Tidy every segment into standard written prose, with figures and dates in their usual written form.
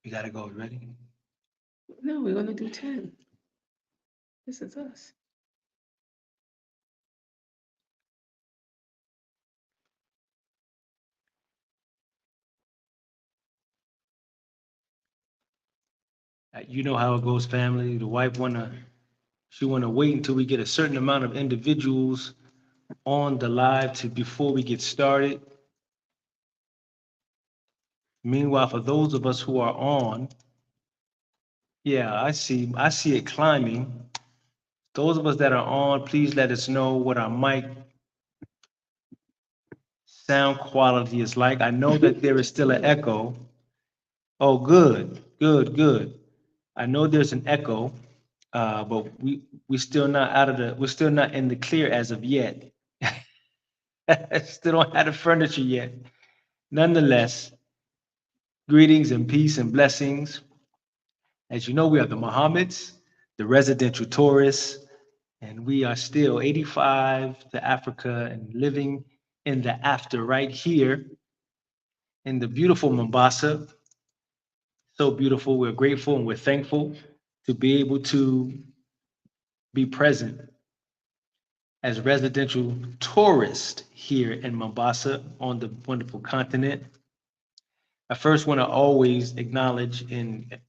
You gotta go. Ready? No, we're gonna do 10. This is us. You know how it goes, family. The wife she wanna wait until we get a certain amount of individuals on the live to before we get started. Meanwhile, for those of us who are on, yeah, I see it climbing. Those of us that are on, please let us know what our mic sound quality is like. I know that there is still an echo. Oh, good, good, good. I know there's an echo, but we still not out of the we're still not in the clear as of yet. Still don't have the furniture yet. Nonetheless, greetings and peace and blessings. As you know, we are the Mohammeds, the residential tourists, and we are still 85 to Africa and living in the after right here in the beautiful Mombasa. So beautiful. We're grateful and we're thankful to be able to be present as residential tourists here in Mombasa on the wonderful continent. I first want to always acknowledge and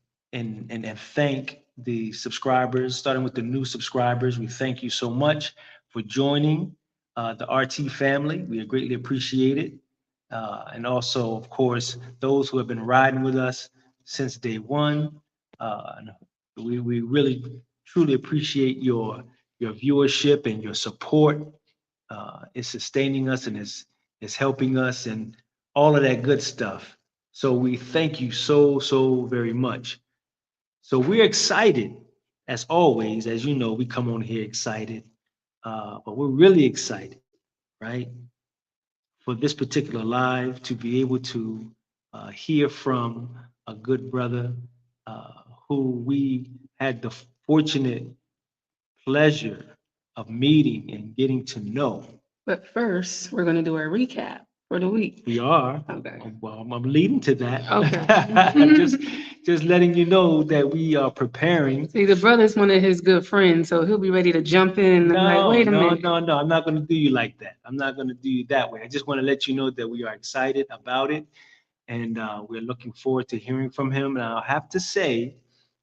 thank the subscribers, starting with the new subscribers. We thank you so much for joining the RT family. We greatly appreciate it. And also, of course, those who have been riding with us since day one. And we really truly appreciate your viewership and your support. It's sustaining us and it's helping us and all of that good stuff. So we thank you so very much. So we're excited, as always. As you know, we come on here excited, but we're really excited, right, for this particular live to be able to hear from a good brother uh, who we had the fortunate pleasure of meeting and getting to know. But first, we're gonna do a recap for the week. We are. Okay. Well, I'm leading to that. Okay. Just letting you know that we are preparing. See, the brother's one of his good friends, so he'll be ready to jump in. I'm like, No, wait a no, minute. no, no. I'm not going to do you like that. I'm not going to do you that way. I just want to let you know that we are excited about it, and we're looking forward to hearing from him. And I'll have to say,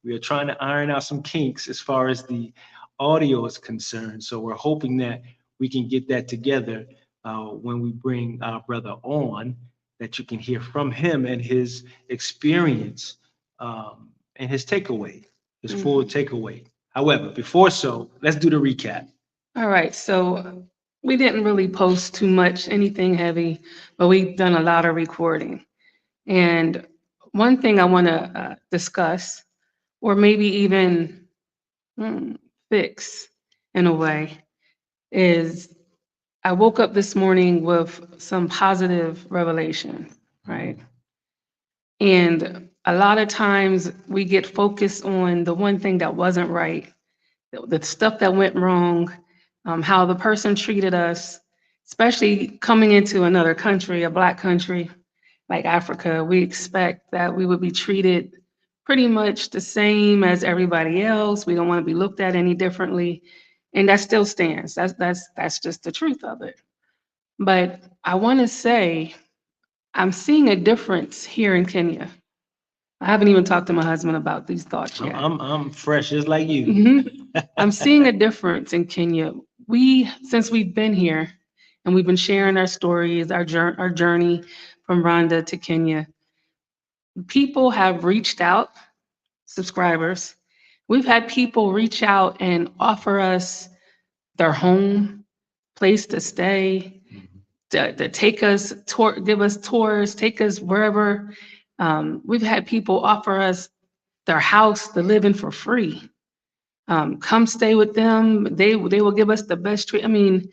we are trying to iron out some kinks as far as the audio is concerned. So we're hoping that we can get that together when we bring our brother on, that you can hear from him and his experience and his takeaway, his full takeaway. However, before so, let's do the recap. All right, so we didn't really post too much, anything heavy, but we've done a lot of recording. And one thing I want to discuss, or maybe even mm, fix in a way, is I woke up this morning with some positive revelation, right? And a lot of times we get focused on the one thing that wasn't right, the stuff that went wrong, how the person treated us, especially coming into another country, a Black country like Africa. We expect that we would be treated pretty much the same as everybody else. We don't want to be looked at any differently, and that still stands. That's just the truth of it. But I want to say I'm seeing a difference here in Kenya. I haven't even talked to my husband about these thoughts yet. I'm fresh just like you. I'm seeing a difference in Kenya. Since we've been here and we've been sharing our stories, our journey from Rwanda to Kenya, people have reached out, subscribers. We've had people reach out and offer us their home, place to stay, to take us tour, give us tours, take us wherever. We've had people offer us their house to live in for free. Come stay with them. They will give us the best treat. I mean,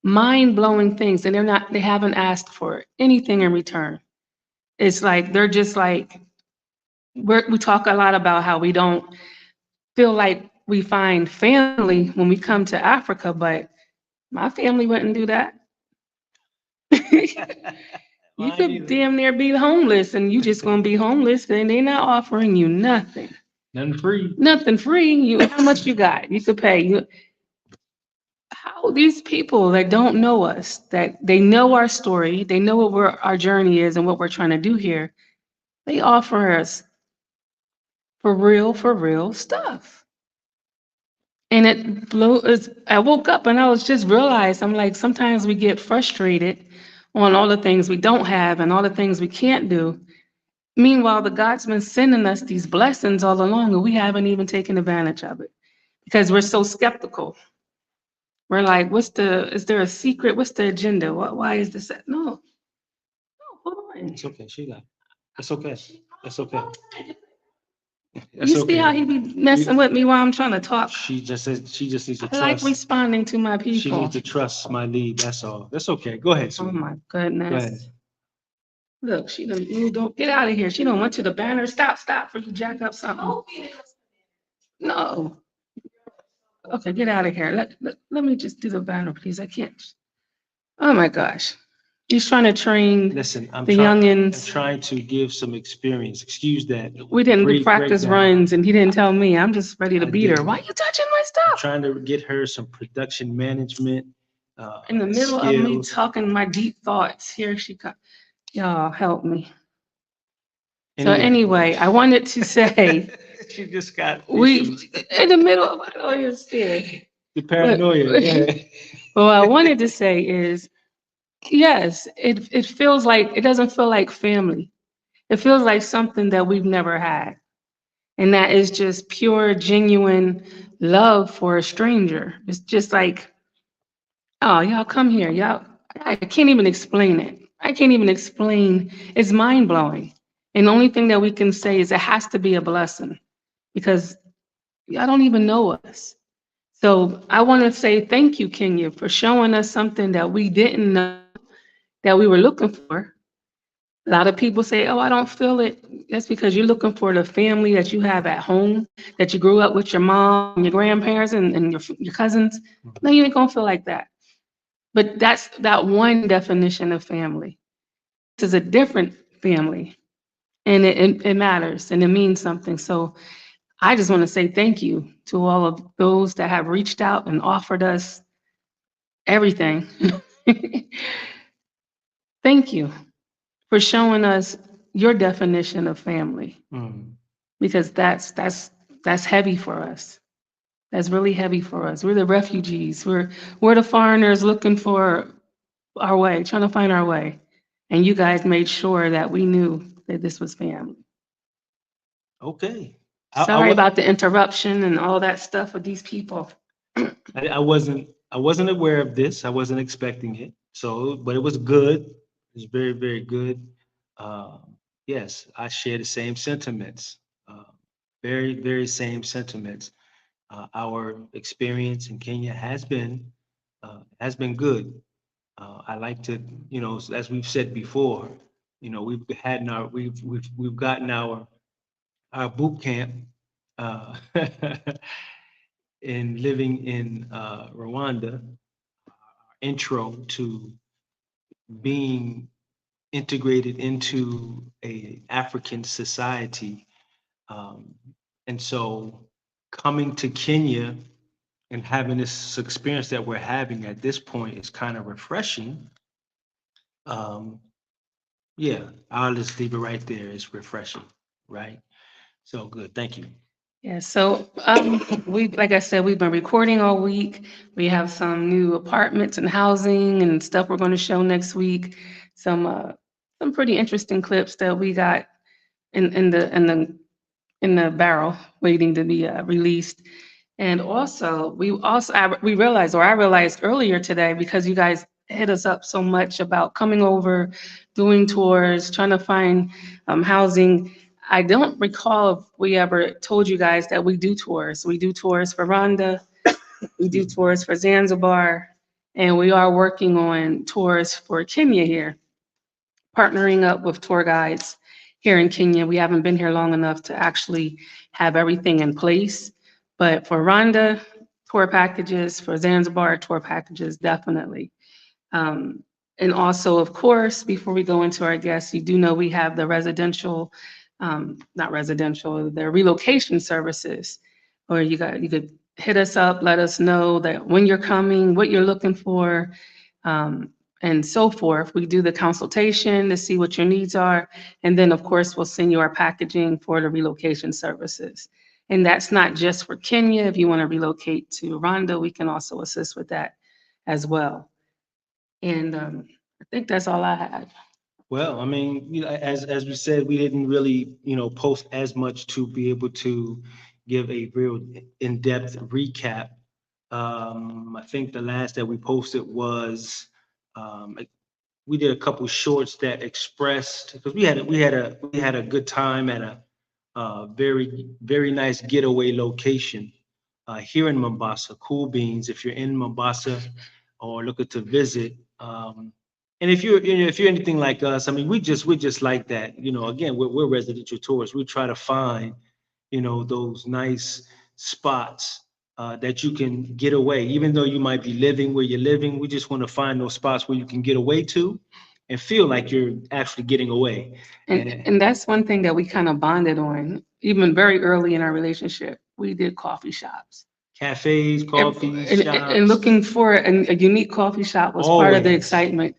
mind blowing things, and they haven't asked for anything in return. It's like they're just like we talk a lot about how we don't feel like we find family when we come to Africa, but my family wouldn't do that. You Mine could either. damn near be homeless and you just gonna be homeless and they not offering you nothing. Nothing free. Nothing free. How much you got? You could pay. How these people that don't know us, that they know our story, they know what our journey is and what we're trying to do here, they offer us for real stuff. And it blew. I woke up and I was just realized, I'm like, sometimes we get frustrated on all the things we don't have and all the things we can't do. Meanwhile, the God's been sending us these blessings all along, and we haven't even taken advantage of it because we're so skeptical. We're like, is there a secret? What's the agenda? Why is this? No, hold on. It's okay, Sheila. It's okay. It's okay. You see how he be messing with me while I'm trying to talk? She just says she just needs to I like trust. responding to my She people. needs to trust my lead. That's all. That's okay. Go ahead, Oh sweetie. my Go ahead. goodness. Look, she done moved. Don't get out of here. She done went to the banner. Stop for you jack up something. No. Okay, get out of here. Let me just do the banner, please. I can't. Oh my gosh. He's trying to train Listen, I'm the trying youngins. to give some experience. Excuse that. We didn't do Break practice down. runs and he didn't tell me. I'm just ready to I beat her. did. Why you touching my I'm stuff? trying to get her some production management In the middle of me skills. talking my deep thoughts, here she comes. Y'all help me. So Anyway, anyway, I wanted to say she just got we issues. in the middle of I know you're scared. The paranoia. Yeah. What I wanted to say is yes, it feels like it doesn't feel like family. It feels like something that we've never had. And that is just pure, genuine love for a stranger. It's just like, oh, y'all come here. Y'all, I can't even explain it. I can't even explain. It's mind blowing. And the only thing that we can say is it has to be a blessing because y'all don't even know us. So I want to say thank you, Kenya, for showing us something that we didn't know that we were looking for. A lot of people say, oh, I don't feel it. That's because you're looking for the family that you have at home, that you grew up with your mom, and your grandparents, and your cousins. No, you ain't gonna feel like that. But that's that one definition of family. This is a different family, and it matters and it means something. So I just want to say thank you to all of those that have reached out and offered us everything. Thank you for showing us your definition of family. Mm. Because that's heavy for us. That's really heavy for us. We're the refugees. We're the foreigners looking for our way, trying to find our way. And you guys made sure that we knew that this was family. Okay. Sorry about the interruption and all that stuff with these people. I wasn't aware of this. I wasn't expecting it. So, but it was good. It was very, very good. Uh, yes, I share the same sentiments. Uh, very, very same sentiments. Our experience in Kenya has been good. I like to, as we've said before, we've gotten our boot camp uh, in living in Rwanda, intro to being integrated into a African society. Um, and so coming to Kenya and having this experience that we're having at this point is kind of refreshing. Um, yeah, I'll just leave it right there. It's refreshing, right? So good. Thank you. Yeah, so like I said, we've been recording all week. We have some new apartments and housing and stuff we're going to show next week. Some pretty interesting clips that we got in the barrel waiting to be released. And also, we realized, or I realized earlier today, because you guys hit us up so much about coming over, doing tours, trying to find housing. I don't recall if we ever told you guys that we do tours. We do tours for Rwanda, we do tours for Zanzibar, and we are working on tours for Kenya here, partnering up with tour guides here in Kenya. We haven't been here long enough to actually have everything in place. But for Rwanda, tour packages, for Zanzibar, tour packages, definitely. Um, And also, of course, before we go into our guests, you do know we have the residential, not residential, the relocation services, or you could hit us up, let us know that when you're coming, what you're looking for, and so forth. We do the consultation to see what your needs are, and then of course we'll send you our packaging for the relocation services. And that's not just for Kenya. If you want to relocate to Rwanda, we can also assist with that as well. And I think that's all I had. Well, I mean, as we said, we didn't really, post as much to be able to give a real in-depth recap. I think the last that we posted was, we did a couple shorts that expressed, because we had a good time at a very very nice getaway location here in Mombasa. Cool Beans. If you're in Mombasa or looking to visit, and if you're anything like us, I mean, we just like that. Again, we're residential tourists. We try to find those nice spots that you can get away, even though you might be living where you're living. We just want to find those spots where you can get away to and feel like you're actually getting away. And that's one thing that we kind of bonded on, even very early in our relationship. We did coffee shops. Cafes, coffee And shops, looking for a unique coffee shop was part of the always excitement.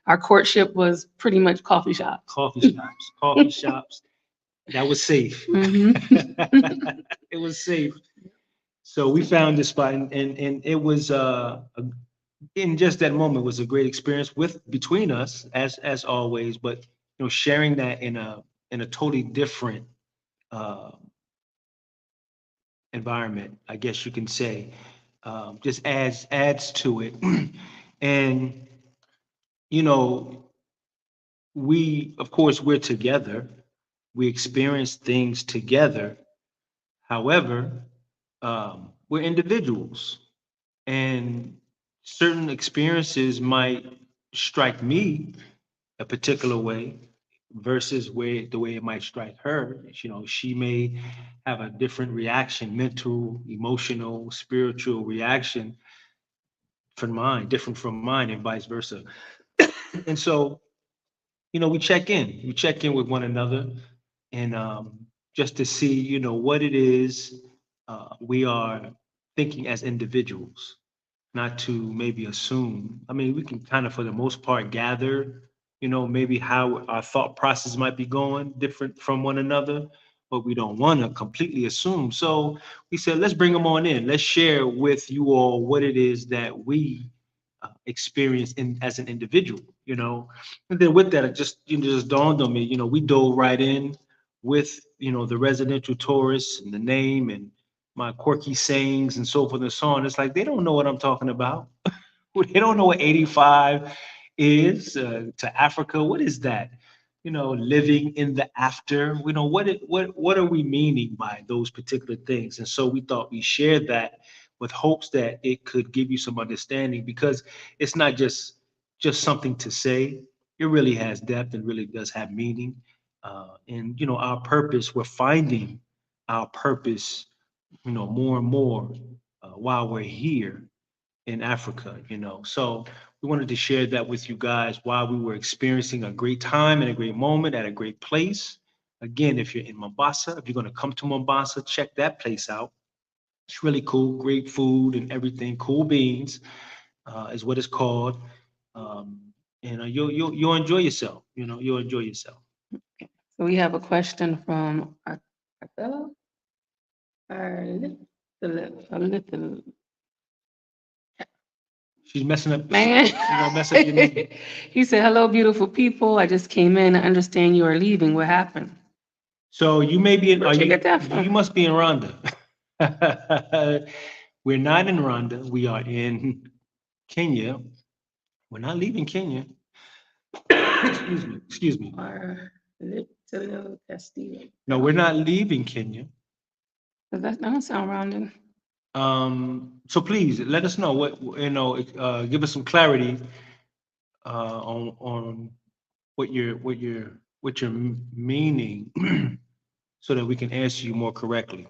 Our courtship was pretty much coffee shops. coffee shops, coffee shops. That was safe. Mhm. It was safe. So we found this spot, and it was in just that moment was a great experience with between us as always. But sharing that in a totally different uh, environment, I guess you can say, just adds to it. And you know, we of course we're together. We experience things together. However, we're individuals, and certain experiences might strike me a particular way versus the way it might strike her. She may have a different reaction, mental, emotional, spiritual reaction from mine, different from mine, and vice versa. And so, we check in with one another, and just to see, what it is we are thinking as individuals, not to maybe assume. I mean, we can kind of, for the most part, gather, maybe how our thought process might be going different from one another, but we don't want to completely assume. So we said, let's bring them on in. Let's share with you all what it is that we experience as an individual, And then with that, it just dawned on me, we dove right in with, the residential tourists and the name and my quirky sayings and so forth and so on. It's like they don't know what I'm talking about. They don't know what 85 is to Africa. What is that? Living in the after. What are we meaning by those particular things? And so we thought we shared that with hopes that it could give you some understanding, because it's not just something to say. It really has depth and really does have meaning. And our purpose. We're finding our purpose, more and more while we're here in Africa, So we wanted to share that with you guys while we were experiencing a great time and a great moment at a great place. Again, if you're in Mombasa, if you're going to come to Mombasa, check that place out. It's really cool, great food and everything. Cool Beans is what it's called. Um, and you'll enjoy yourself. You'll enjoy yourself. So we have a question from Adela. Little She's messing up. man. She's gonna mess up your name. He said, "Hello, beautiful people. I just came in. I understand you are leaving. What happened?" So you may be in. Where'd you get that from? You must be in Rwanda. We're not in Rwanda. We are in Kenya. We're not leaving Kenya. Excuse me. Excuse me. Or Little Castillo. No, we're not leaving Kenya. That don't sound rounded. So please let us know give us some clarity on what you're meaning, so that we can answer you more correctly.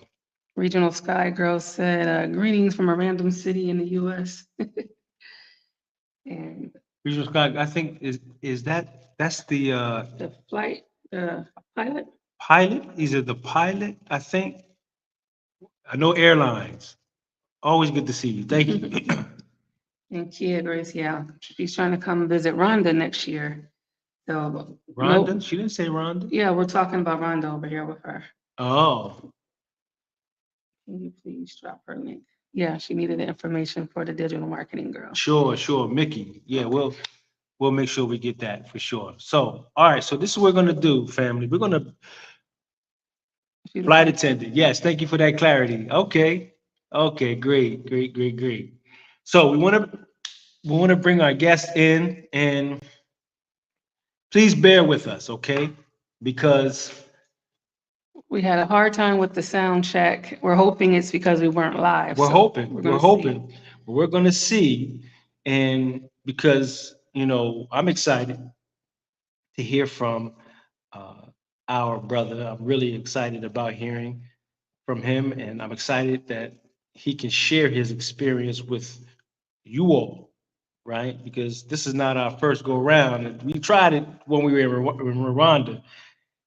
Regional Sky Girl said, "Greetings from a random city in the U.S." And Regional Sky, I think that's the The flight, the pilot. pilot. Is it the pilot? I think. I know airlines. Always good to see you. Thank you. And Kia Grace, yeah, she's trying to come visit Rwanda next year. So, Rhonda? She didn't say Rhonda. yeah, we're talking about Rhonda over here with her. Oh, Can you please drop her link? Yeah, she needed the information for the digital marketing girl. sure. Mickey. Yeah, we'll make sure we get that for sure. So, all right. So this is what we're gonna do, family. We're gonna flight attendant. Yes, thank you for that clarity. Okay. Okay, great. So we want to bring our guest in, and please bear with us, okay? Because We had a hard time with the sound check. We're hoping it's because we weren't live. we're so hoping, we're we're gonna hoping, we're gonna see, and because I'm excited to hear from uh, our brother. I'm really excited about hearing from him, and I'm excited that he can share his experience with you all, right? Because this is not our first go round. And we tried it when we were in Rwanda.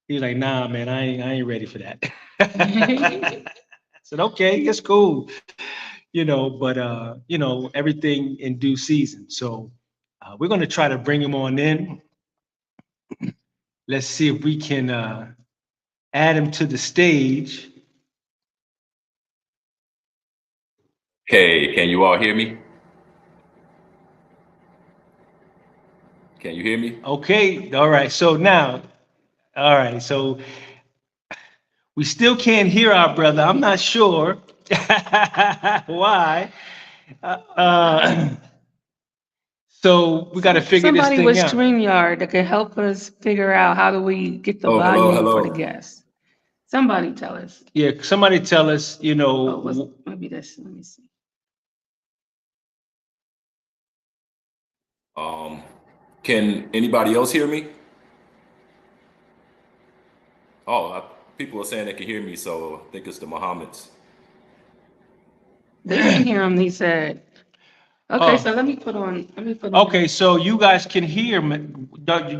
He was like, "Nah, man, I ain't ready for that." see. I said, "Okay, it's cool, but everything in due season." So we're gonna try to bring him on in. Let's see if we can add him to the stage. Hey, can you all hear me? Can you hear me? Okay, all right. So now, all right. So we still can't hear our brother. I'm not sure why. So we got to figure this Somebody with thing out. StreamYard that can help us figure out how do we get the Oh, volume for the hello. guests. Somebody tell us. Yeah, somebody tell us, Maybe this, let me see. Can anybody else hear me? Oh, people are saying they can hear me, so I think it's the Mohammeds. They can hear him, he said. Okay, Oh. so let me put on. Okay, so you guys can hear him.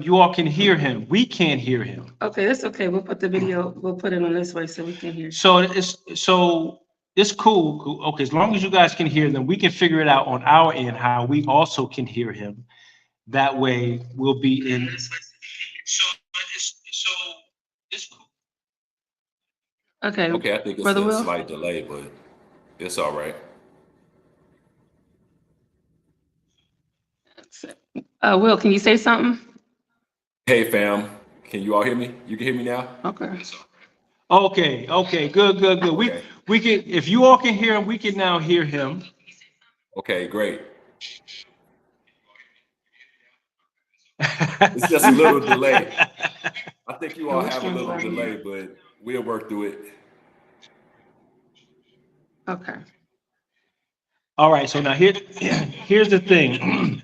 You all can hear him. We can't hear him. Okay, that's okay. We'll put the video, we'll put it on this way so we can hear. So it's cool. Okay, as long as you guys can hear them, we can figure it out on our end how we also can hear him. That way we'll be in. So it's cool. Okay. Okay, I think it's Brother a Will? slight delay, but it's all right. Will, can you say something? Hey, fam, can you all hear me? You can hear me now? Okay. Okay, good. Okay. We can, if you all can hear him, we can now hear him. Okay, great. It's just a little delay. I think you all have a little delay, but we'll work through it. Okay. All right, so now here's the thing.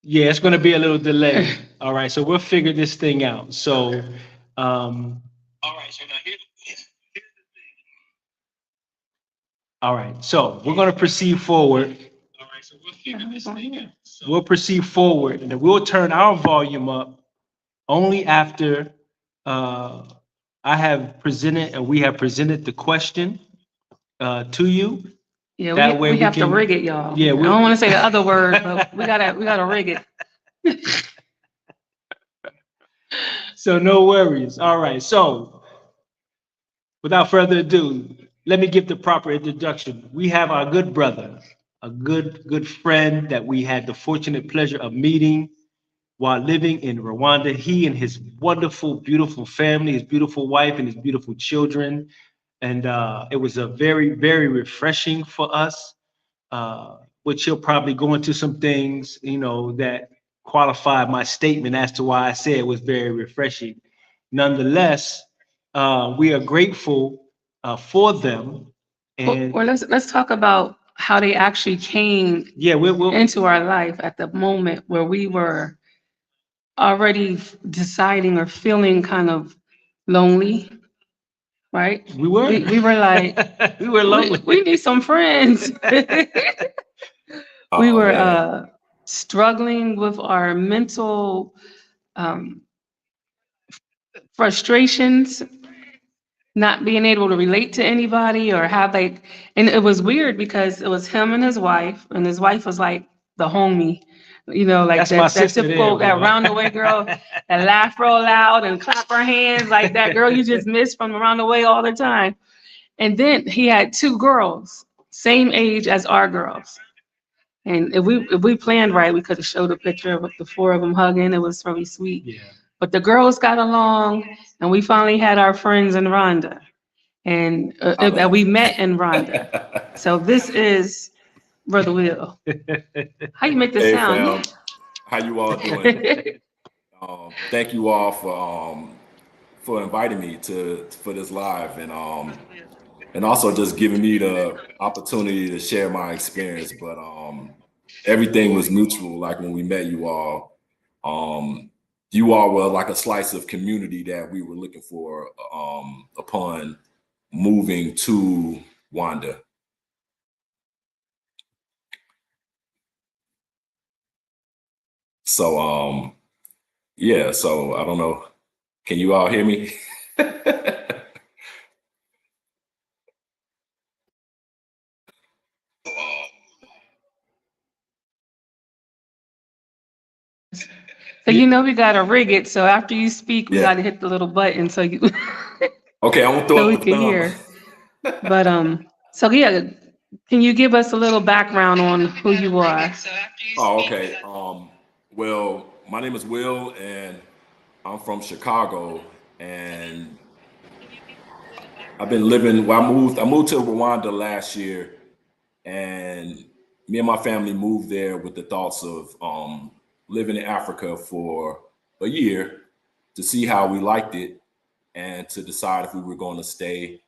Yeah, it's going to be a little delay. All right, so we'll figure this thing out. So, all right, so now here's the thing. All right, so we're going to proceed forward. All right, so we'll figure this thing out. We'll proceed forward, and then we'll turn our volume up only after I have presented and we have presented the question to you. Yeah, That way we we have to can- rig it, y'all. Yeah, I don't want to say the other word, but we gotta rig it. So no worries. All right. So without further ado, let me give the proper introduction. We have our good brother, a good friend that we had the fortunate pleasure of meeting while living in Rwanda. He and his wonderful, beautiful family, his beautiful wife, and his beautiful children. And it was a very refreshing for us, which he'll probably go into some things, that qualify my statement as to why I say it was very refreshing. Nonetheless, we are grateful for them. And Well, let's talk about how they actually came yeah, we'll into our life at the moment where we were already deciding or feeling kind of lonely, right? we were We were like, we were lonely. we need some friends. We were man. struggling with our mental frustrations, not being able to relate to anybody or have like, and it was weird because it was him and his wife was like the homie, you know, like That's my that sister typical, there, that boy. round the way girl, that laugh real loud and clap her hands, like that girl you just miss from around the way all the time. And then he had 2 girls, same age as our girls. And if we planned right, we could have showed a picture of the 4 of them hugging. It was really sweet. Yeah. But the girls got along, and we finally had our friends in Rwanda, and we met in Rwanda. So this is Brother Will. How you make this Hey sound? fam, how you all doing? Thank you all for inviting me for this live, and also just giving me the opportunity to share my experience. But everything was mutual. Like when we met you all were like a slice of community that we were looking for upon moving to Rwanda. So yeah, so I don't know. Can you all hear me? So you know we gotta rig it. So after you speak, we Yeah. gotta hit the little button so you Okay, I'm gonna throw so we up the can thumb. hear. But so yeah, can you give us a little background on who you are? Oh, okay. Well, my name is Will, and I'm from Chicago, and I've been living. Well, I moved to Rwanda last year, and me and my family moved there with the thoughts of living in Africa for a year to see how we liked it, and to decide if we were going to stay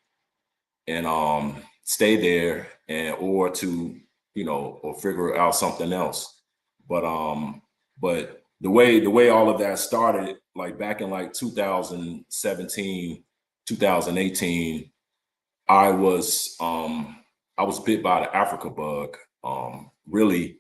there or to, or figure out something else. But the way all of that started, like back in like 2017, 2018, I was bit by the Africa bug. Really,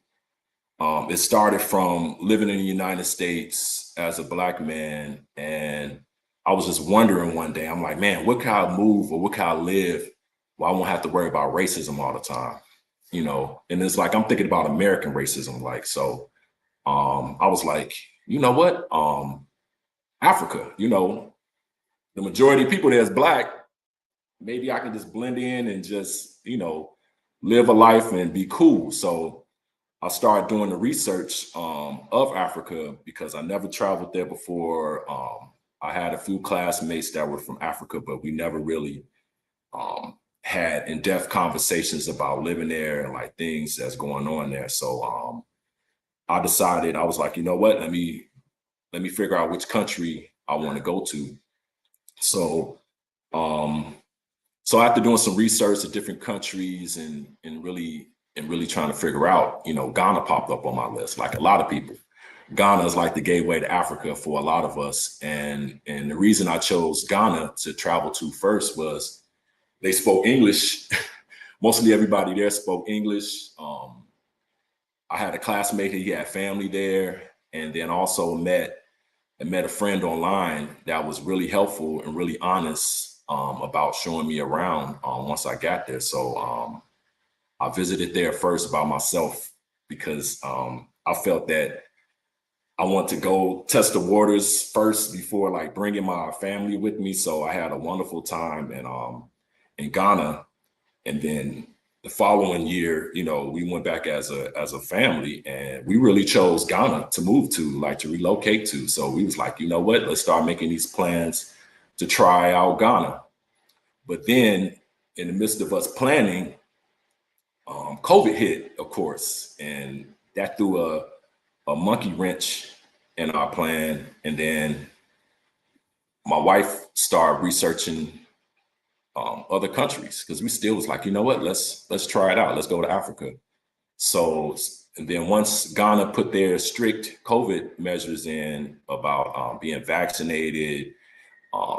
it started from living in the United States as a Black man, and I was just wondering one day, I'm like, man, what can I move or what can I live where I won't have to worry about racism all the time, And it's like I'm thinking about American racism, like so. I was like, you know what? Africa, the majority of people there is Black. Maybe I can just blend in and just, live a life and be cool. So I started doing the research of Africa because I never traveled there before. I had a few classmates that were from Africa, but we never really had in-depth conversations about living there and like things that's going on there. So I decided, I was like, you know what, let me figure out which country I want to go to. So so after doing some research of different countries and really trying to figure out, Ghana popped up on my list, like a lot of people. Ghana is like the gateway to Africa for a lot of us. And the reason I chose Ghana to travel to first was they spoke English. Mostly everybody there spoke English. I had a classmate, he had family there, and then also met a friend online that was really helpful and really honest about showing me around once I got there. So I visited there first by myself because I felt that I want to go test the waters first before like bringing my family with me. So I had a wonderful time in Ghana, and then the following year, we went back as a family, and we really chose Ghana to move to, like to relocate to. So we was like, you know what, let's start making these plans to try out Ghana. But then in the midst of us planning, COVID hit, of course, and that threw a monkey wrench in our plan. And then my wife started researching other countries because we still was like, you know what, let's try it out. Let's go to Africa. So, and then once Ghana put their strict COVID measures in about being vaccinated,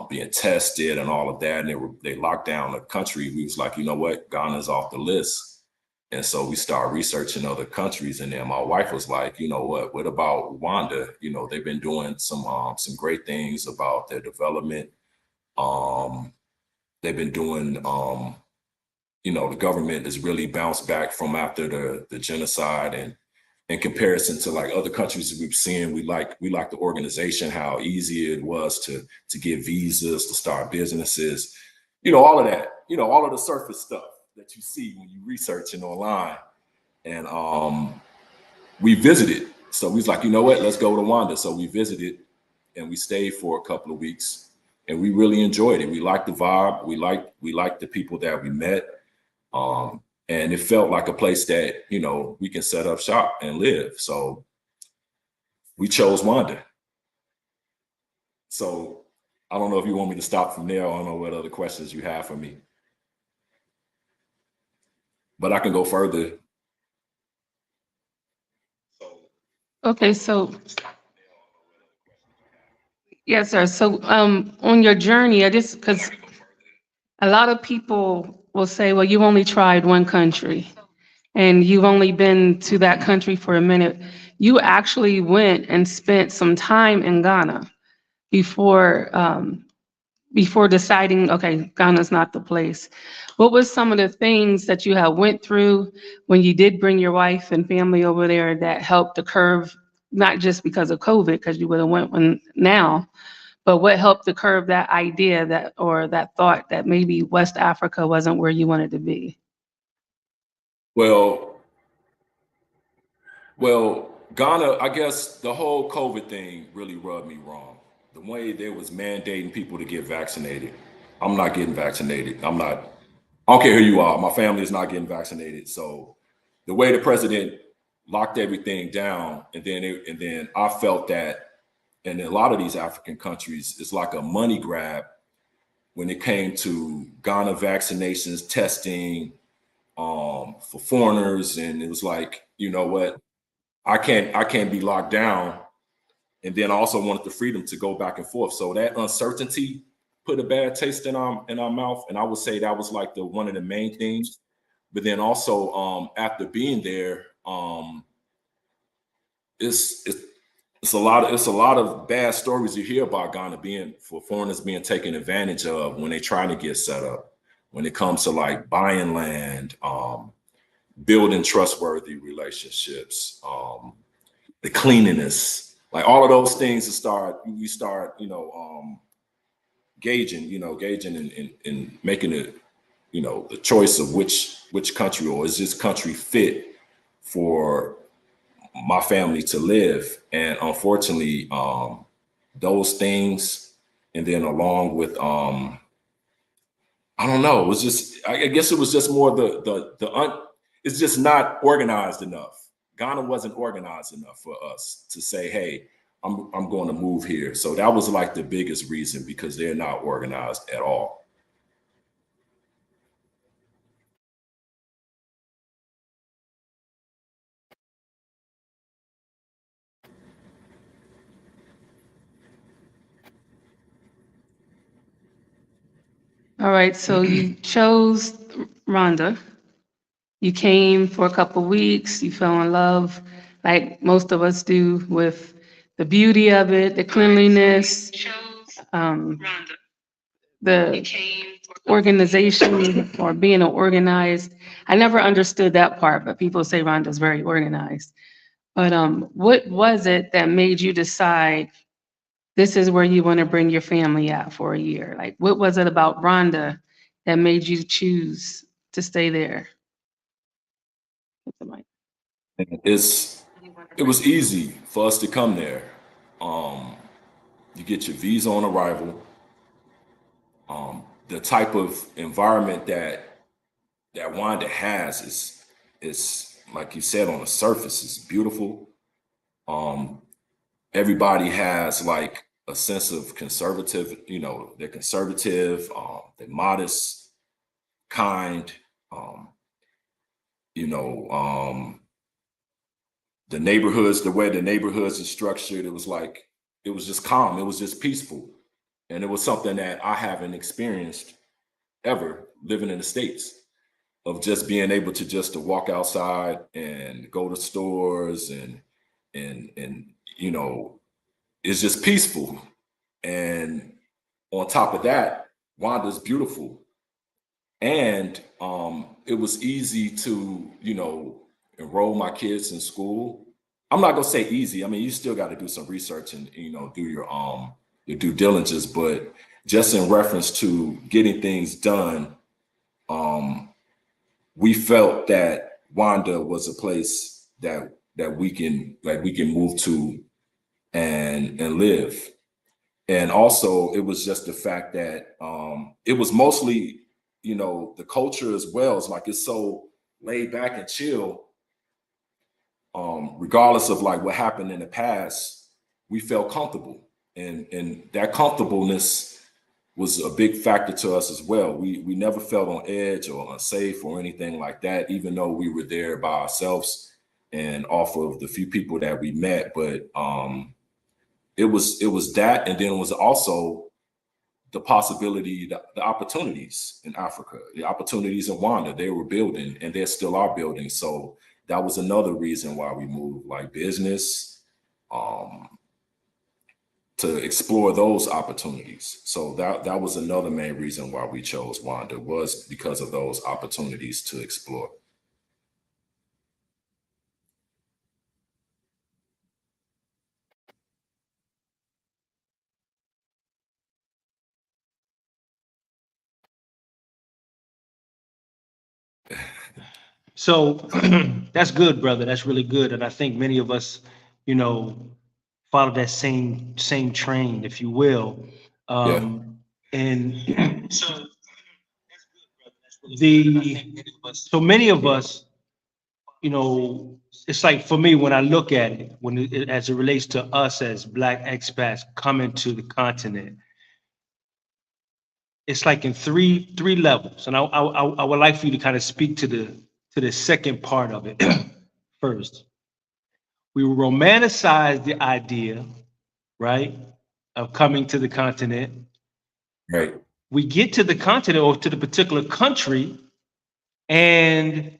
being tested and all of that, and they locked down the country, we was like, you know what, Ghana's off the list. And so we started researching other countries, and then my wife was like, you know what about Rwanda? You know, they've been doing some great things about their development. They've been doing, you know, the government has really bounced back from after the genocide, and in comparison to like other countries that we've seen, we like the organization, how easy it was to get visas, to start businesses, you know, all of that, you know, all of the surface stuff that you see when you researching online. And we visited. So we was like, you know what, let's go to Rwanda. So we visited and we stayed for a couple of weeks, and we really enjoyed it. We liked the vibe. We liked the people that we met. And it felt like a place that, you know, we can set up shop and live. So we chose Rwanda. So I don't know if you want me to stop from there. I don't know what other questions you have for me, but I can go further. Okay, so yes, sir. So on your journey, I just, because a lot of people will say, well, you've only tried one country and you've only been to that country for a minute. You actually went and spent some time in Ghana before before deciding, okay, Ghana's not the place. What was some of the things that you have went through when you did bring your wife and family over there that helped to curb, not just because of COVID, because you would have went when now, but what helped to curb that idea that, or that thought that maybe West Africa wasn't where you wanted to be? Well, Ghana, I guess the whole COVID thing really rubbed me wrong. The way they was mandating people to get vaccinated. I'm not getting vaccinated. I don't care who you are. My family is not getting vaccinated. So the way the president locked everything down, and then I felt that in a lot of these African countries, it's like a money grab when it came to Ghana vaccinations, testing for foreigners. And it was like, you know what? I can't be locked down. And then I also wanted the freedom to go back and forth. So that uncertainty put a bad taste in our mouth. And I would say that was like one of the main things. But then also after being there, it's a lot of bad stories you hear about Ghana for foreigners being taken advantage of when they try to get set up, when it comes to like buying land, building trustworthy relationships, the cleanliness, like all of those things we start, you know, gauging and making it, you know, the choice of which country, or is this country fit for my family to live. And unfortunately, those things, and then along with I don't know, it was just, I guess it was just more it's just not organized enough. Ghana wasn't organized enough for us to say, hey, I'm going to move here. So that was like the biggest reason, because they're not organized at all. All right, so you chose Rwanda. You came for a couple weeks, you fell in love, like most of us do, with the beauty of it, the cleanliness, the organization, or being organized. I never understood that part, but people say Rhonda's very organized. But what was it that made you decide this is where you want to bring your family at for a year? Like, what was it about Rhonda that made you choose to stay there? It was easy for us to come there. You get your visa on arrival. The type of environment that Rwanda has is like you said, on the surface, is beautiful. Everybody has like a sense of conservative, you know, they're conservative, they're modest, kind, you know, the neighborhoods, the way the neighborhoods are structured, it was just calm, it was just peaceful. And it was something that I haven't experienced ever living in the States. just being able to to walk outside and go to stores and you know, it's just peaceful. And on top of that, Rwanda's beautiful. And it was easy to, you know, enroll my kids in school. I'm not gonna say easy. I mean, you still got to do some research and, you know, do your due diligence. But just in reference to getting things done, we felt that Rwanda was a place that we can move to and live. And also, it was just the fact that it was mostly, you know, the culture as well. It's like it's so laid back and chill. Regardless of like what happened in the past, we felt comfortable, and that comfortableness was a big factor to us as well. We never felt on edge or unsafe or anything like that, even though we were there by ourselves and off of the few people that we met. But it was that, and then it was also the possibility, the opportunities in Africa, the opportunities in Rwanda. They were building, and they still are building. So that was another reason why we moved, like business, to explore those opportunities. So that was another main reason why we chose Rwanda, was because of those opportunities to explore. So that's good, brother. That's really good. And I think many of us, you know, follow that same train, if you will. Yeah, And so many of us, you know, it's like for me when I look at it, as it relates to us as Black expats coming to the continent, it's like in three levels. And I would like for you to kind of speak to the second part of it first. We romanticize the idea, right, of coming to the continent. right, We get to the continent or to the particular country, and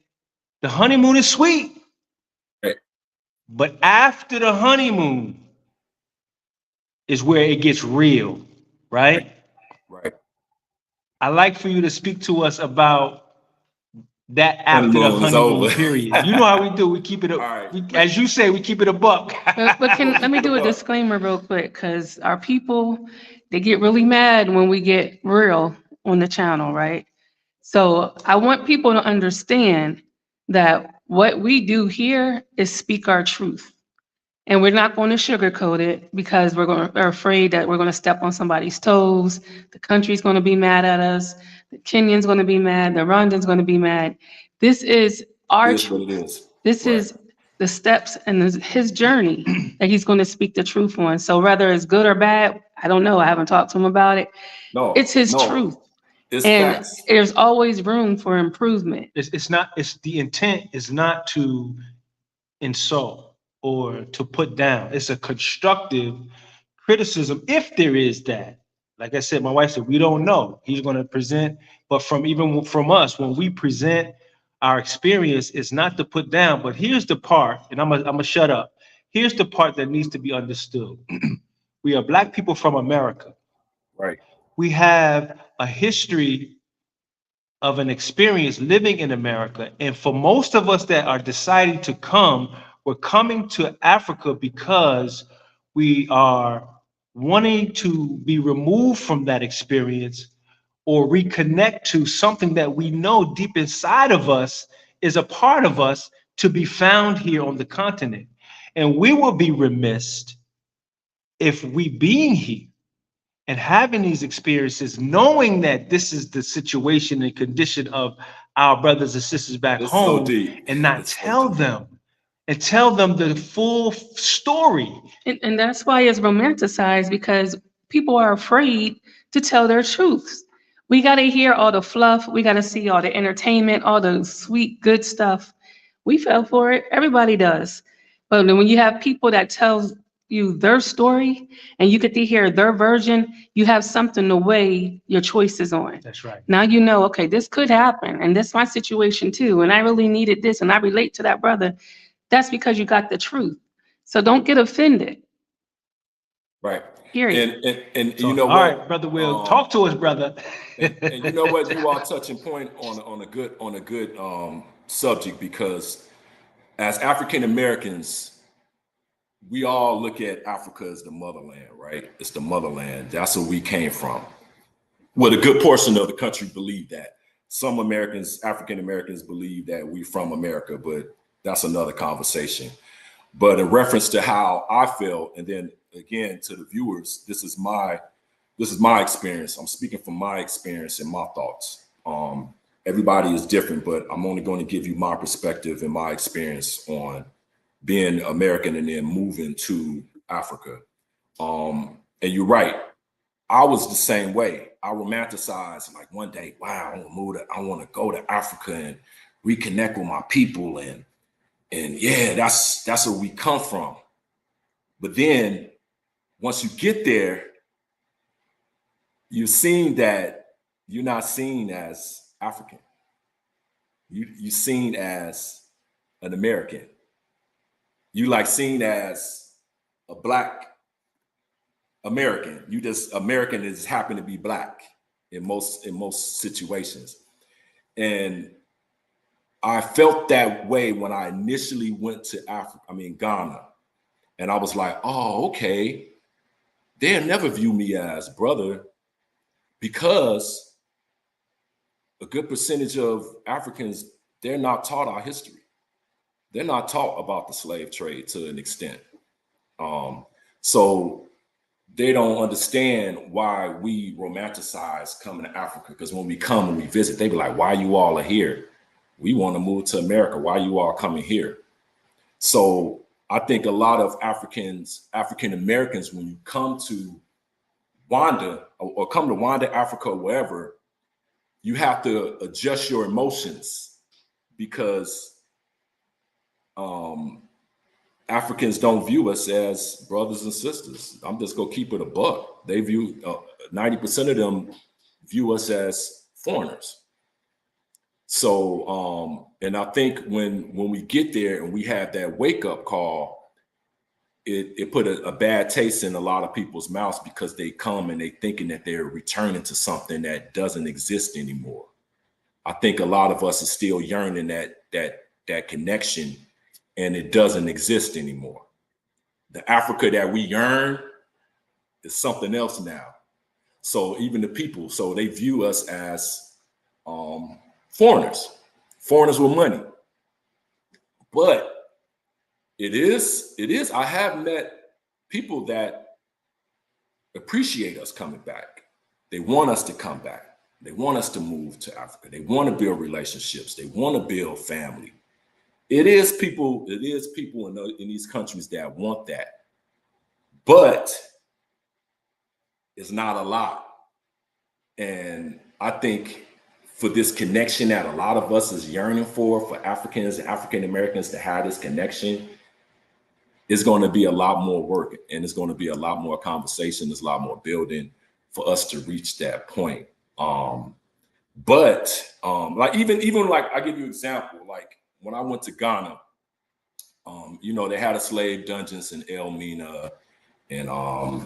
the honeymoon is sweet. right, But after the honeymoon is where it gets real, right? right. I'd like for you to speak to us about that after the Honeymoon is honeymoon over. period. You know how we do. We keep it, All right. as you say, we keep it a buck. But let me do a disclaimer real quick, because our people, they get really mad when we get real on the channel, right? So I want people to understand that what we do here is speak our truth. And we're not going to sugarcoat it because we're afraid that we're going to step on somebody's toes. The country's going to be mad at us. The Kenyans going to be mad. The Rwandans going to be mad. This is our It is what it truth. is. This Right. is the steps and his journey that he's going to speak the truth on. So whether it's good or bad, I don't know. I haven't talked to him about it. No, It's his no, truth. it's And facts. there's always room for improvement. It's not, it's the intent is not to insult or to put down. It's a constructive criticism if there is that. Like I said, my wife said, we don't know. He's going to present, but even from us, when we present our experience, it's not to put down. But here's the part, and I'm gonna shut up. Here's the part that needs to be understood. We are Black people from America. Right. We have a history of an experience living in America. And for most of us that are deciding to come, we're coming to Africa because we are wanting to be removed from that experience or reconnect to something that we know deep inside of us is a part of us to be found here on the continent. And we will be remiss if we being here and having these experiences, knowing that this is the situation and condition of our brothers and sisters back It's so home, deep. and not It's so tell deep. them and tell them the full story. And that's why it's romanticized, because people are afraid to tell their truths. We got to hear all the fluff. We got to see all the entertainment, all the sweet, good stuff. We fell for it. Everybody does. But then when you have people that tell you their story and you get to hear their version, you have something to weigh your choices on. That's right. Now you know, okay, this could happen, and this is my situation too, and I really needed this, and I relate to that brother. That's because you got the truth. So don't get offended. Right. Period. And So, you know all what? right, brother Will, talk to us, brother. And you know what? You are touching point on a good subject, because as African Americans, we all look at Africa as the motherland, right? It's the motherland. That's where we came from. Well, a good portion of the country believe that. Some Americans, African Americans, believe that we're from America, but that's another conversation. But in reference to how I feel, and then again to the viewers, this is my experience. I'm speaking from my experience and my thoughts. Everybody is different, but I'm only going to give you my perspective and my experience on being American and then moving to Africa. And you're right. I was the same way. I romanticized, like, one day, wow, I want to go to Africa and reconnect with my people, and yeah, that's where we come from. But then once you get there, you're seeing that you're not seen as African. You're seen as an American. You like seen as a Black American. You just American is happen to be Black in most situations. And I felt that way when I initially went to Ghana. And I was like, oh, okay. They'll never view me as brother, because a good percentage of Africans, they're not taught our history. They're not taught about the slave trade to an extent. So they don't understand why we romanticize coming to Africa. Because when we come and we visit, they be like, why you all are here? We want to move to America. Why you all coming here? So I think a lot of African Americans, when you come to Rwanda or come to Rwanda, Africa, or wherever, you have to adjust your emotions, because Africans don't view us as brothers and sisters. I'm just gonna keep it a buck. They view 90% of them view us as foreigners. So, and I think when we get there and we have that wake up call, it put a bad taste in a lot of people's mouths, because they come and they thinking that they're returning to something that doesn't exist anymore. I think a lot of us are still yearning that connection, and it doesn't exist anymore. The Africa that we yearn is something else now. So even the people, so they view us as foreigners with money. But it is, I have met people that appreciate us coming back. They want us to come back. They want us to move to Africa. They want to build relationships. They want to build family. It is people in these countries that want that, but it's not a lot. And I think for this connection that a lot of us is yearning for Africans and African Americans to have this connection, it's going to be a lot more work, and it's going to be a lot more conversation. There's a lot more building for us to reach that point. But like even like, I give you an example, like when I went to Ghana, they had a slave dungeons in Elmina, and I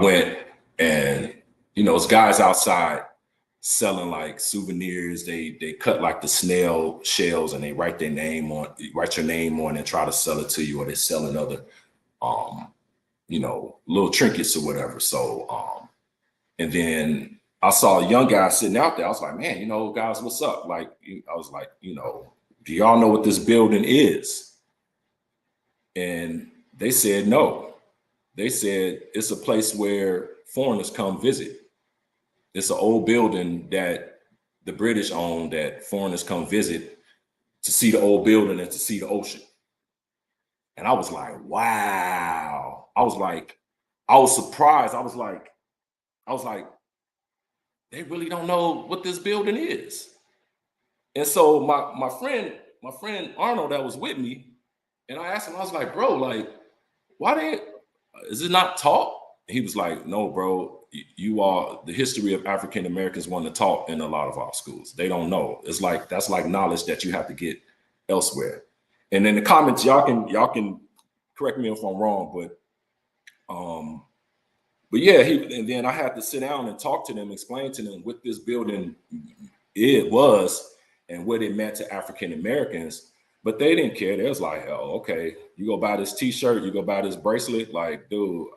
went, and it's guys outside selling like souvenirs. They cut like the snail shells and they write your name on and try to sell it to you, or they're selling other little trinkets or whatever. So and then I saw a young guy sitting out there. I was like, man, guys, what's up? Like, I was like, do y'all know what this building is? And they said no. They said it's a place where foreigners come visit. It's an old building that the British own, that foreigners come visit to see the old building and to see the ocean. And I was like, wow. I was surprised. I was like, they really don't know what this building is. And so my friend Arnold that was with me, And I asked him, I was like, bro, like, is it not taught? He was like, no, bro, the history of African Americans wasn't taught in a lot of our schools. They don't know. It's like, that's like knowledge that you have to get elsewhere. And in the comments, y'all can correct me if I'm wrong, but yeah, and then I had to sit down and talk to them, explain to them what this building it was and what it meant to African Americans. But they didn't care. They was like, oh, okay, you go buy this T-shirt, you go buy this bracelet. Like, dude,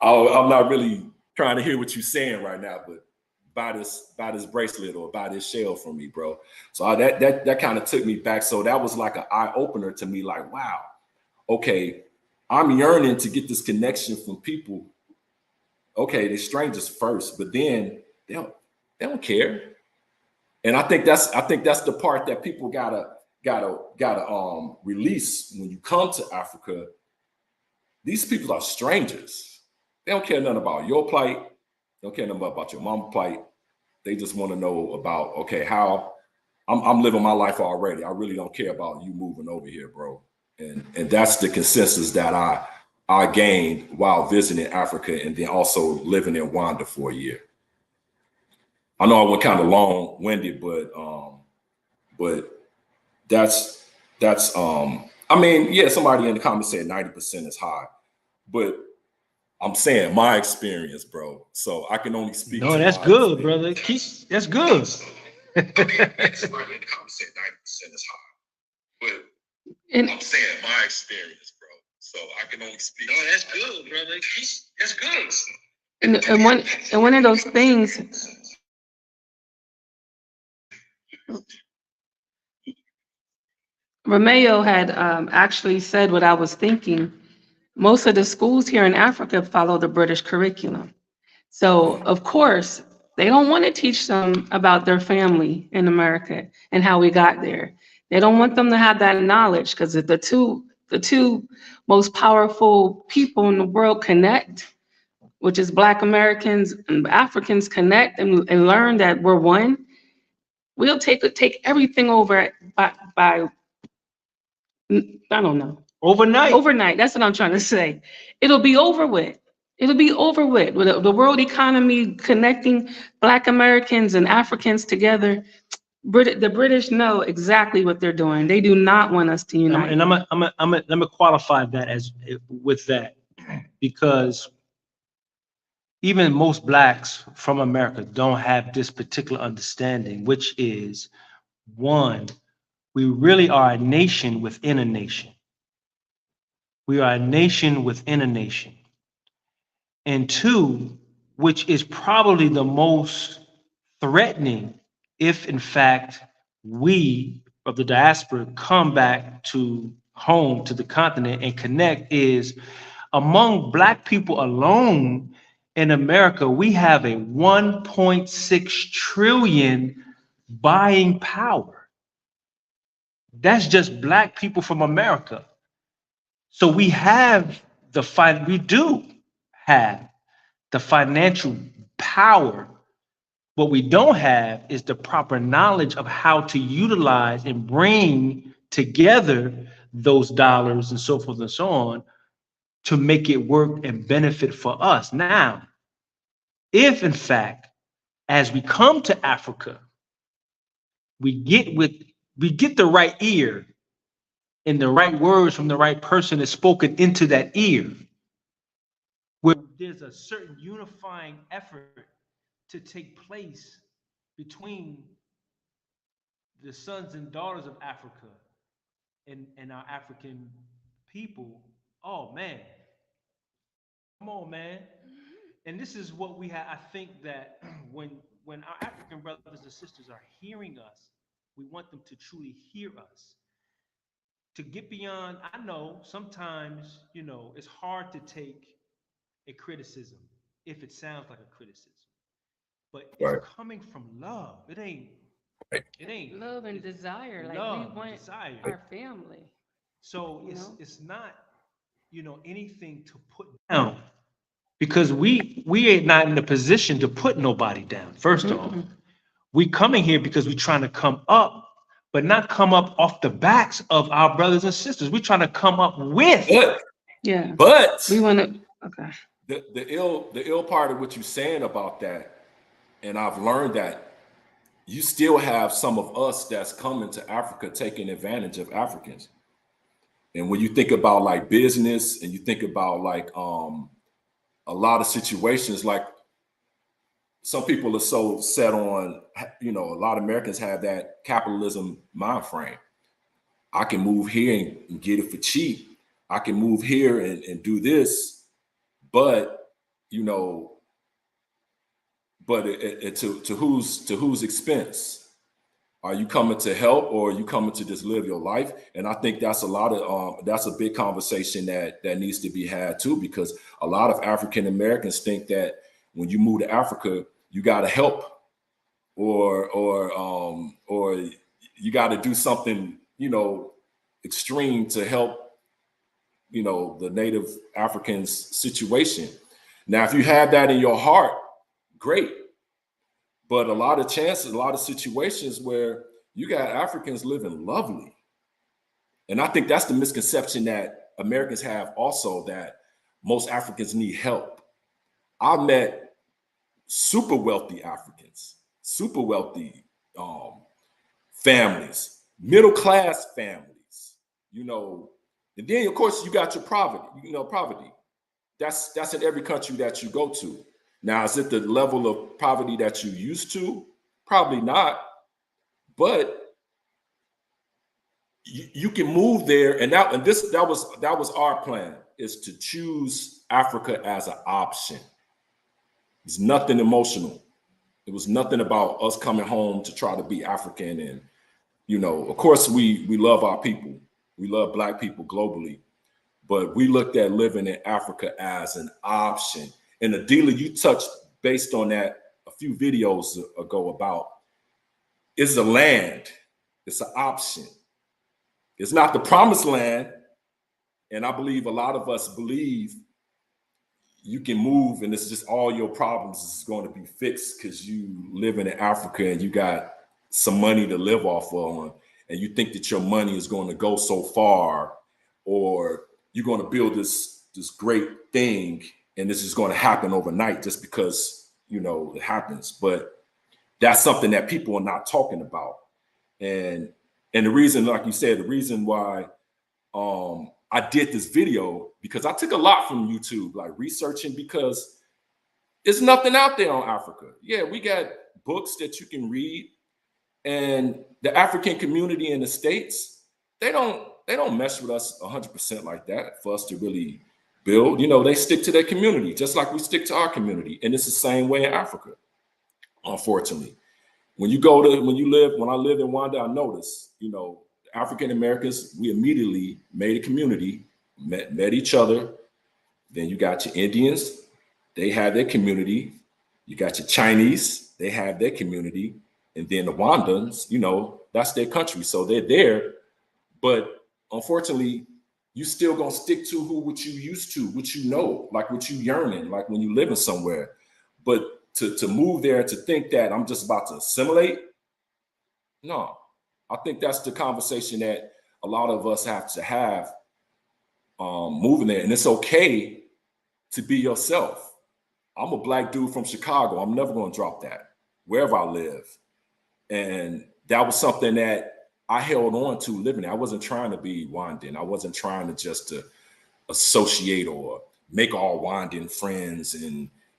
I'm not really trying to hear what you're saying right now, but buy this bracelet or buy this shell from me, bro. So that kind of took me back. So that was like an eye opener to me. Like, wow, okay, I'm yearning to get this connection from people. Okay, they're strangers first, but then they don't care. And I think that's the part that people gotta release when you come to Africa. These people are strangers. They don't care nothing about your plight. They don't care nothing about your mom's plight. They just want to know about, okay, how I'm living my life already. I really don't care about you moving over here, bro. And that's the consensus that I gained while visiting Africa and then also living in Rwanda for a year. I know I went kind of long-winded, but that's I mean, yeah, somebody in the comments said 90% is high, but I'm saying my experience, bro. So I can only speak. No, that's good, brother. That's good. I mean, somebody in the comments said 90% is high, but I'm saying my experience, bro. So I can only speak. No, that's good, brother. That's good. And one of those things. Romeo had actually said what I was thinking. Most of the schools here in Africa follow the British curriculum. So, of course, they don't want to teach them about their family in America and how we got there. They don't want them to have that knowledge because the two most powerful people in the world connect, which is Black Americans and Africans connect and learn that we're one. We'll take everything over by I don't know. Overnight. That's what I'm trying to say. It'll be over with. It'll be over with the world economy connecting Black Americans and Africans together. The British know exactly what they're doing. They do not want us to unite. And I'm gonna qualify that with that, because even most Blacks from America don't have this particular understanding, which is, one, we really are a nation within a nation. We are a nation within a nation. And two, which is probably the most threatening, if in fact we of the diaspora come back to home, to the continent, and connect, is among Black people alone in America, we have a 1.6 trillion buying power. That's just Black people from America. So we do have the financial power. What we don't have is the proper knowledge of how to utilize and bring together those dollars and so forth and so on to make it work and benefit for us. Now, if in fact, as we come to Africa, we get the right ear and the right words from the right person is spoken into that ear, where there's a certain unifying effort to take place between the sons and daughters of Africa and our African people. Oh man, come on, man. And this is what we have. I think that when our African brothers and sisters are hearing us, we want them to truly hear us. To get beyond, I know sometimes, it's hard to take a criticism if it sounds like a criticism, but it's Right. coming from love. It ain't Love and desire. Like love, we want desire. our family. So it's not, anything to put down, because we ain't not in a position to put nobody down. First off, we coming here because we're trying to come up, but not come up off the backs of our brothers and sisters. We're trying to come up with. Yeah. But We want to, okay. the ill part of what you're saying about that, and I've learned that you still have some of us that's coming to Africa taking advantage of Africans. And when you think about like business and you think about like a lot of situations, like some people are so set on, you know, a lot of Americans have that capitalism mind frame. I can move here and get it for cheap. I can move here and do this, but you know, but to whose expense? Are you coming to help, or are you coming to just live your life? And I think that's a lot of that's a big conversation that needs to be had too, because a lot of African Americans think that when you move to Africa, you got to help, or you got to do something, you know, extreme to help, you know, the native Africans' situation. Now, if you have that in your heart, great. But a lot of chances, a lot of situations where you got Africans living lovely. And I think that's the misconception that Americans have also, that most Africans need help. I met super wealthy Africans, super wealthy families, middle-class families, you know, and then of course you got your poverty, you know, poverty. That's in every country that you go to. Now, is it the level of poverty that you used to? Probably not, but you can move there, and that was our plan, is to choose Africa as an option. It's nothing emotional. It was nothing about us coming home to try to be African, and you know, of course, we love our people, we love Black people globally, but we looked at living in Africa as an option. And Adilah, you touched based on that a few videos ago about, it's a land, it's an option. It's not the promised land. And I believe a lot of us believe you can move and it's just all your problems is going to be fixed because you live in Africa and you got some money to live off of, and you think that your money is going to go so far, or you're going to build this great thing and this is going to happen overnight just because, you know, it happens. But that's something that people are not talking about. And the reason, like you said, the reason why I did this video, because I took a lot from YouTube, like researching, because there's nothing out there on Africa. Yeah, we got books that you can read, and the African community in the States, they don't mess with us 100% like that for us to really build. You know, they stick to their community just like we stick to our community, and it's the same way in Africa. Unfortunately, when I lived in Rwanda, I noticed, you know, African Americans, we immediately made a community, met each other. Then you got your Indians, they have their community. You got your Chinese, they have their community. And then the Rwandans, you know, that's their country. So they're there. But unfortunately, you still gonna stick to what you used to, what you know, like what you yearning, like when you living somewhere. But to move there, to think that I'm just about to assimilate, no. I think that's the conversation that a lot of us have to have moving there. And it's okay to be yourself. I'm a Black dude from Chicago. I'm never going to drop that wherever I live. And that was something that I held on to living there. I wasn't trying to be Rwandan. I wasn't trying to just to associate or make all Rwandan friends.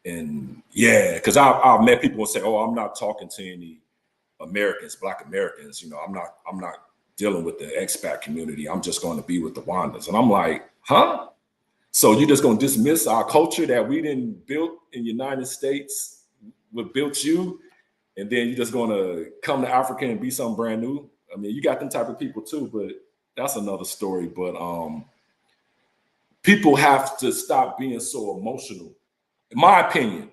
And yeah, because I've met people and say, oh, I'm not talking to any Americans, Black Americans, you know, I'm not dealing with the expat community. I'm just going to be with the Rwandans. And I'm like, huh? So you're just going to dismiss our culture that we didn't build in the United States, we built you, and then you're just going to come to Africa and be something brand new? I mean, you got them type of people too, but that's another story. But people have to stop being so emotional. In my opinion,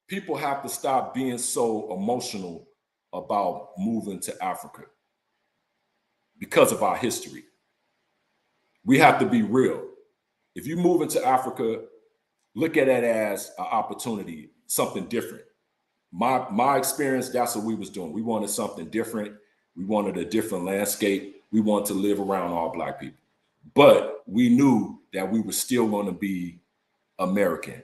people have to stop being so emotional about moving to Africa because of our history. We have to be real. If you move into Africa, look at it as an opportunity, something different. My experience, that's what we was doing. We wanted something different. We wanted a different landscape. We wanted to live around all Black people. But we knew that we were still going to be American.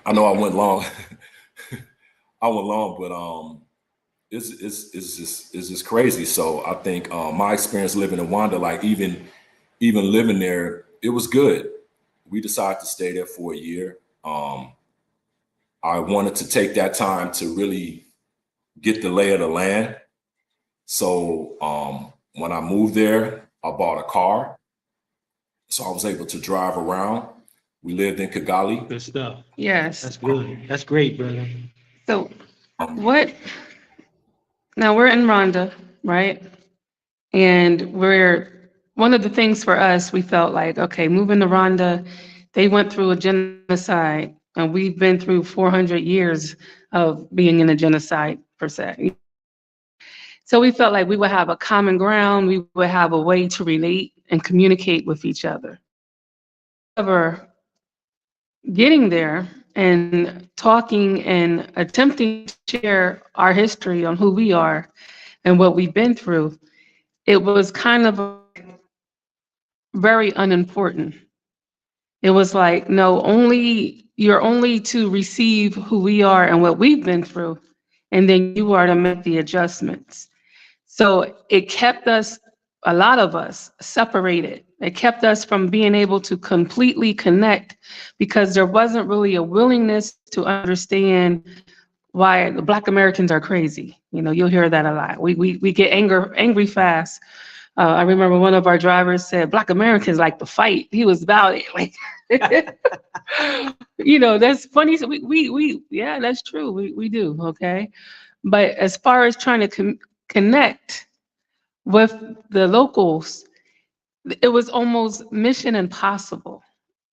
I know I went long. I went long, but it's just crazy. So I think my experience living in Rwanda, like even living there, it was good. We decided to stay there for a year. I wanted to take that time to really get the lay of the land. So when I moved there, I bought a car. So I was able to drive around. We lived in Kigali. Good stuff. Yes. That's good. That's great, brother. So now we're in Rwanda, right? And one of the things for us, we felt like, okay, moving to Rwanda, they went through a genocide, and we've been through 400 years of being in a genocide, per se. So we felt like we would have a common ground, we would have a way to relate and communicate with each other. However, getting there and talking and attempting to share our history on who we are and what we've been through, it was kind of very unimportant. It was like, no, you're only to receive who we are and what we've been through, and then you are to make the adjustments. So it kept us, a lot of us, separated. It kept us from being able to completely connect because there wasn't really a willingness to understand why the Black Americans are crazy. You know, you'll hear that a lot. We get angry fast. I remember one of our drivers said, Black Americans like to fight. He was about it. Like, you know, that's funny. So yeah, that's true. We do. Okay. But as far as trying to connect with the locals, it was almost mission impossible.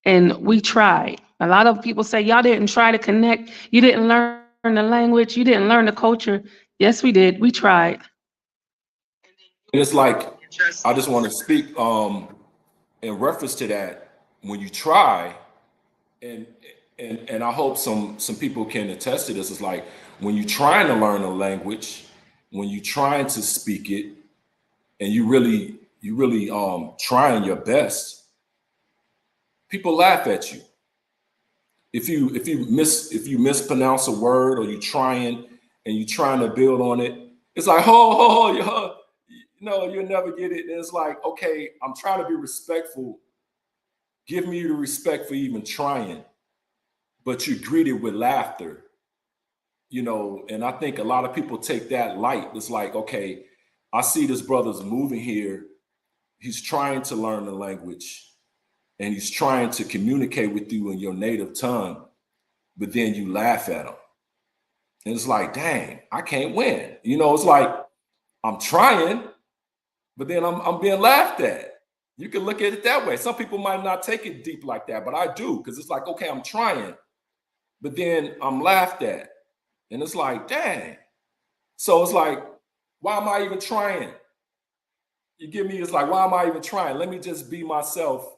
And we tried. A lot of people say, y'all didn't try to connect. You didn't learn the language. You didn't learn the culture. Yes, we did. We tried. And it's like, I just want to speak in reference to that. When you try, and I hope some people can attest to this, it's like when you're trying to learn a language, when you're trying to speak it, and you really trying your best, people laugh at you. If you mispronounce a word, or you're trying to build on it, it's like, no, you'll never get it. And it's like, okay, I'm trying to be respectful. Give me the respect for even trying, but you're greeted with laughter, you know. And I think a lot of people take that light. It's like, okay, I see this brother's moving here. He's trying to learn the language, and he's trying to communicate with you in your native tongue, but then you laugh at him. And it's like, dang, I can't win. You know, it's like, I'm trying, but then I'm being laughed at. You can look at it that way. Some people might not take it deep like that, but I do, because it's like, okay, I'm trying, but then I'm laughed at. And it's like, dang. So it's like, why am I even trying? You get me? It's like, why am I even trying? Let me just be myself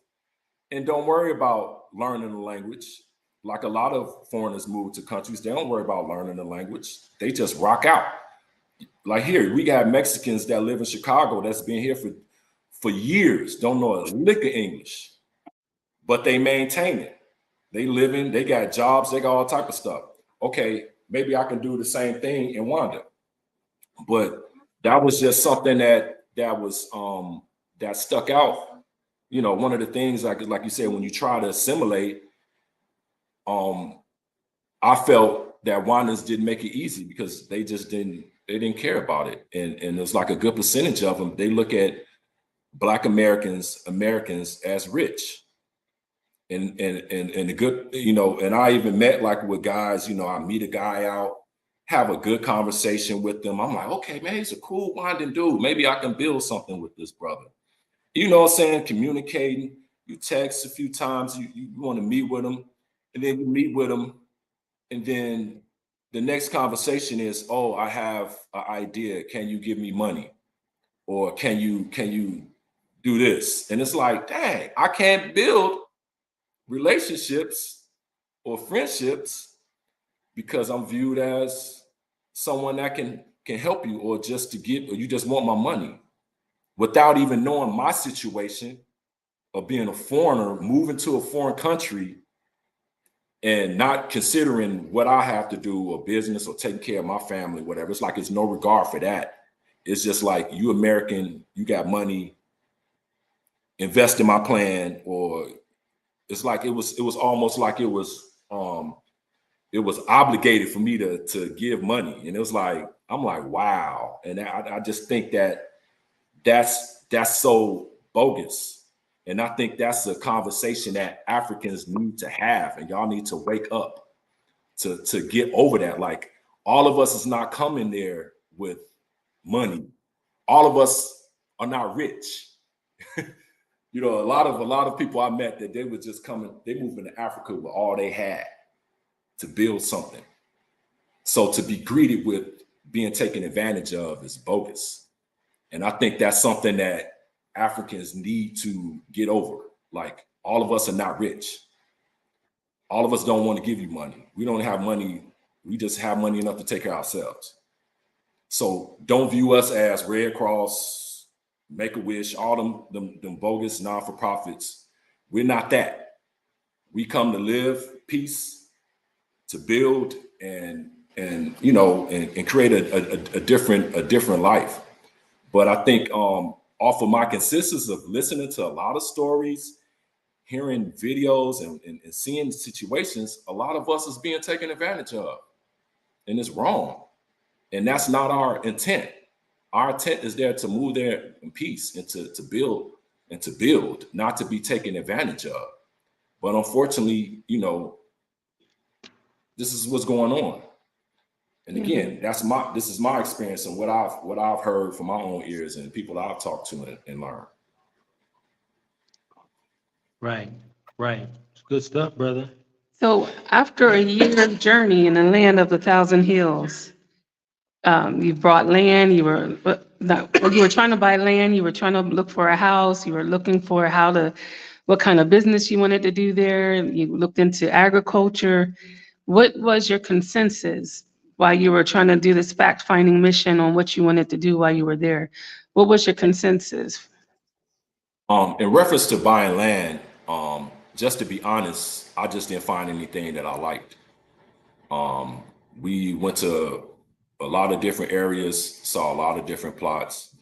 and don't worry about learning the language. Like a lot of foreigners move to countries, they don't worry about learning the language. They just rock out. Like here, we got Mexicans that live in Chicago that's been here for years, don't know a lick of English, but they maintain it. They live in, they got jobs, they got all type of stuff. Okay, maybe I can do the same thing in Rwanda. But that was just something that was that stuck out. You know, one of the things, like you said, when you try to assimilate, I felt that Rwandans didn't make it easy because they just didn't care about it. And there's like a good percentage of them, they look at Black Americans as rich. And the good, you know, and I even met like with guys, you know, I meet a guy out, have a good conversation with them. I'm like, okay, man, he's a cool Rwandan dude. Maybe I can build something with this brother. You know what I'm saying? Communicating, you text a few times, you want to meet with him, and then you meet with him, and then the next conversation is, oh, I have an idea. Can you give me money? Or can you do this. And it's like, dang, I can't build relationships or friendships because I'm viewed as someone that can help you, or just to get, or you just want my money, without even knowing my situation of being a foreigner, moving to a foreign country and not considering what I have to do, or business, or taking care of my family, whatever. It's like, it's no regard for that. It's just like, you American, you got money, invest in my plan. Or it's like, it was almost like it was obligated for me to give money. And it was like, I'm like, wow. And I just think that's so bogus. And I think that's a conversation that Africans need to have, and y'all need to wake up to get over that. Like, all of us is not coming there with money. All of us are not rich. You know, a lot of people I met, that they were just coming, they moved into Africa with all they had to build something. So to be greeted with being taken advantage of is bogus. And I think that's something that Africans need to get over. Like, all of us are not rich. All of us don't want to give you money. We don't have money. We just have money enough to take care of ourselves. So don't view us as Red Cross, Make-A-Wish, all them bogus non-for-profits. We're not that. We come to live peace, to build, and you know, and create a different life. But I think off of my consensus of listening to a lot of stories, hearing videos, and seeing situations, a lot of us is being taken advantage of, and it's wrong. And that's not our intent. Our intent is there to move there in peace, and to build, not to be taken advantage of. But unfortunately, you know, this is what's going on. And again, this is my experience, and what I've heard from my own ears and people that I've talked to and learned. Right. It's good stuff, brother. So after a year journey in the land of the thousand hills, you brought land, you were trying to buy land, you were trying to look for a house, you were looking for what kind of business you wanted to do there, you looked into agriculture. What was your consensus while you were trying to do this fact-finding mission on what you wanted to do while you were there? What was your consensus? In reference to buying land, just to be honest, I just didn't find anything that I liked. We went to a lot of different areas, saw a lot of different plots.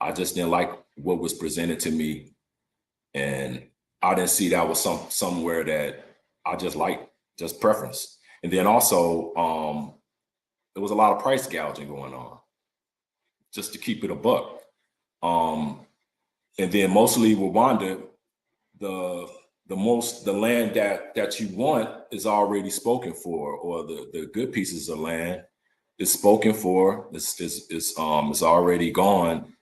I just didn't like what was presented to me, and I didn't see that was somewhere that I just liked, just preference. And then also, there was a lot of price gouging going on, just to keep it a buck. And then mostly Rwanda, the land that you want is already spoken for, or the good pieces of land is spoken for. It's already gone,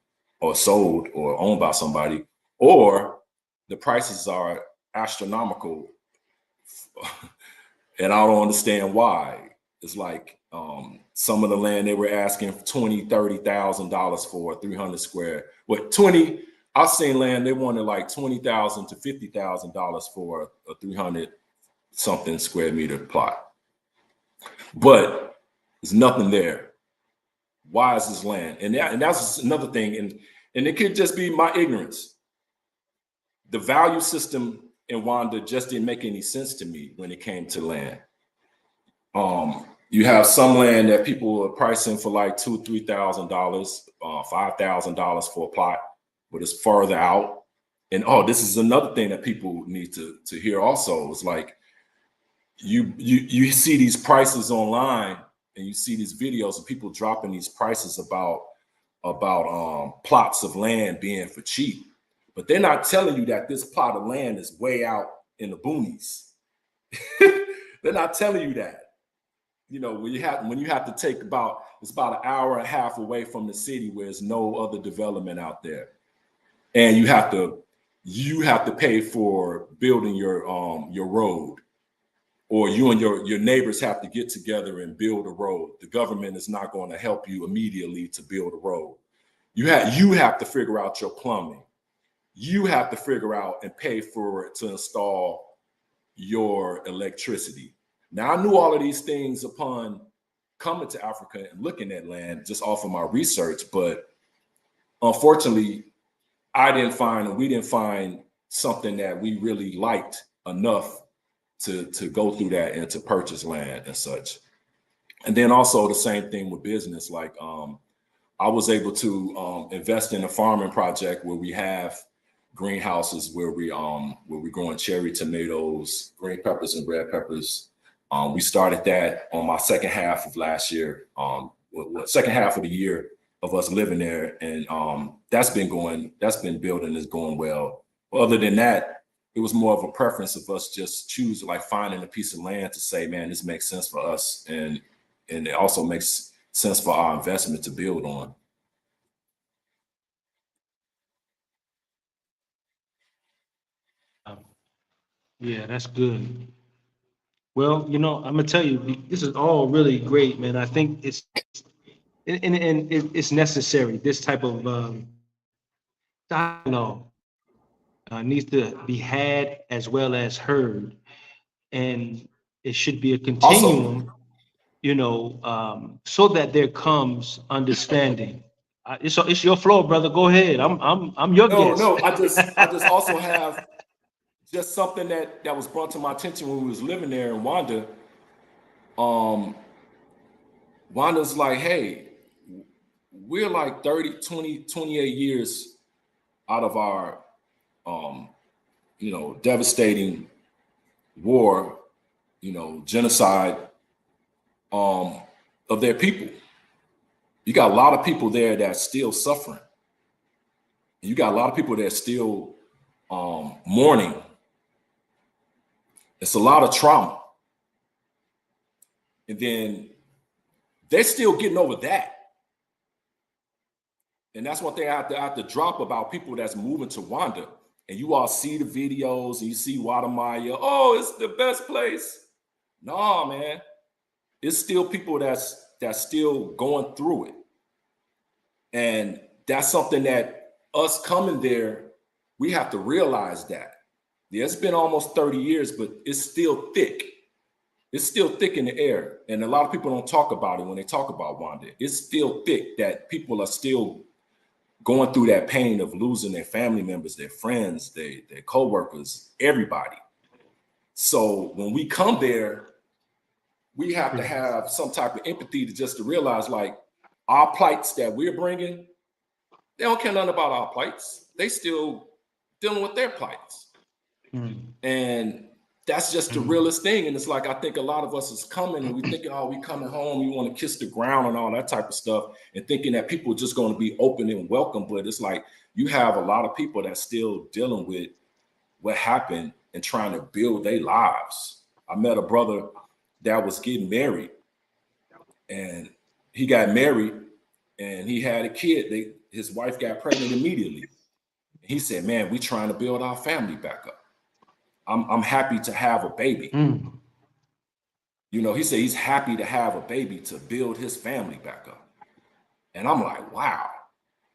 or sold, or owned by somebody, or the prices are astronomical. And I don't understand why. It's like some of the land they were asking $20,000-$30,000 for 300 square. I've seen land they wanted like $20,000 to $50,000 for a 300 something square meter plot. But there's nothing there. Why is this land? And that's another thing. And it could just be my ignorance. The value system in Rwanda just didn't make any sense to me when it came to land. You have some land that people are pricing for like $2,000, $3,000, $5,000 for a plot, but it's further out. And this is another thing that people need to hear also. It's like you see these prices online, and you see these videos of people dropping these prices about plots of land being for cheap, but they're not telling you that this plot of land is way out in the boonies. They're not telling you that. You know, when you have to take it's about an hour and a half away from the city where there's no other development out there, and you have to pay for building your road, or you and your neighbors have to get together and build a road. The government is not going to help you immediately to build a road. You have to figure out your plumbing. you have to figure out and pay for it to install your electricity. Now, I knew all of these things upon coming to Africa and looking at land just off of my research, but unfortunately, we didn't find something that we really liked enough to go through that and to purchase land and such. And then also the same thing with business. Like I was able to invest in a farming project where we have greenhouses where we're growing cherry tomatoes, green peppers, and red peppers. We started that on my second half of last year, second half of the year of us living there, and that's been building, is going well. But other than that, it was more of a preference of us just finding a piece of land to say, man, this makes sense for us, and it also makes sense for our investment to build on. Yeah, that's good. Well, I'm gonna tell you, this is all really great, man. I think it's necessary. This type of dialogue needs to be had as well as heard, and it should be a continuum. So that there comes understanding. It's your floor, brother. Go ahead. I'm your guest. No, I just also have just something that was brought to my attention when we was living there in Rwanda. Rwanda's like, hey, we're like 28 years out of our devastating war, genocide of their people. You got a lot of people there that's still suffering. You got a lot of people that are still mourning. It's a lot of trauma. And then they're still getting over that. And that's what they have to drop about people that's moving to Rwanda. And you all see the videos and you see Guatemala, oh, it's the best place. No, man. It's still people that's still going through it. And that's something that us coming there, we have to realize that. Yeah, it's been almost 30 years, but it's still thick. It's still thick in the air. And a lot of people don't talk about it when they talk about Rwanda. It's still thick that people are still going through that pain of losing their family members, their friends, their co-workers, everybody. So when we come there, we have to have some type of empathy to realize, like, our plights that we're bringing, they don't care nothing about our plights. They still dealing with their plights. And that's just the realest thing. And it's like, I think a lot of us is coming and we thinking, oh, we coming home, we want to kiss the ground and all that type of stuff, and thinking that people are just going to be open and welcome. But it's like, you have a lot of people that's still dealing with what happened and trying to build their lives. I met a brother that was getting married, and he got married and he had a kid. His wife got pregnant immediately. He said, man, we trying to build our family back up. I'm happy to have a baby. He said he's happy to have a baby to build his family back up. And I'm like, wow.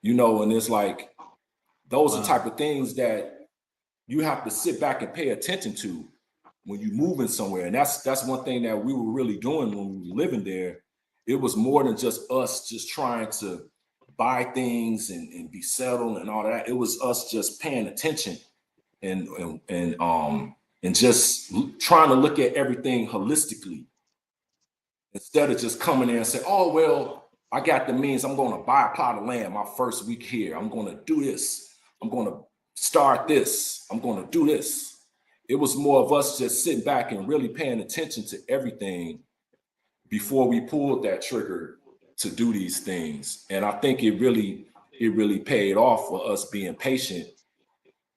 And it's like, those are type of things that you have to sit back and pay attention to when you're moving somewhere. And that's one thing that we were really doing when we were living there. It was more than just us just trying to buy things and be settled and all that. It was us just paying attention and just trying to look at everything holistically, instead of just coming in and say, oh, well, I got the means, I'm going to buy a plot of land my first week here. I'm going to do this. I'm going to start this. I'm going to do this. It was more of us just sitting back and really paying attention to everything before we pulled that trigger to do these things. And I think it really paid off for us being patient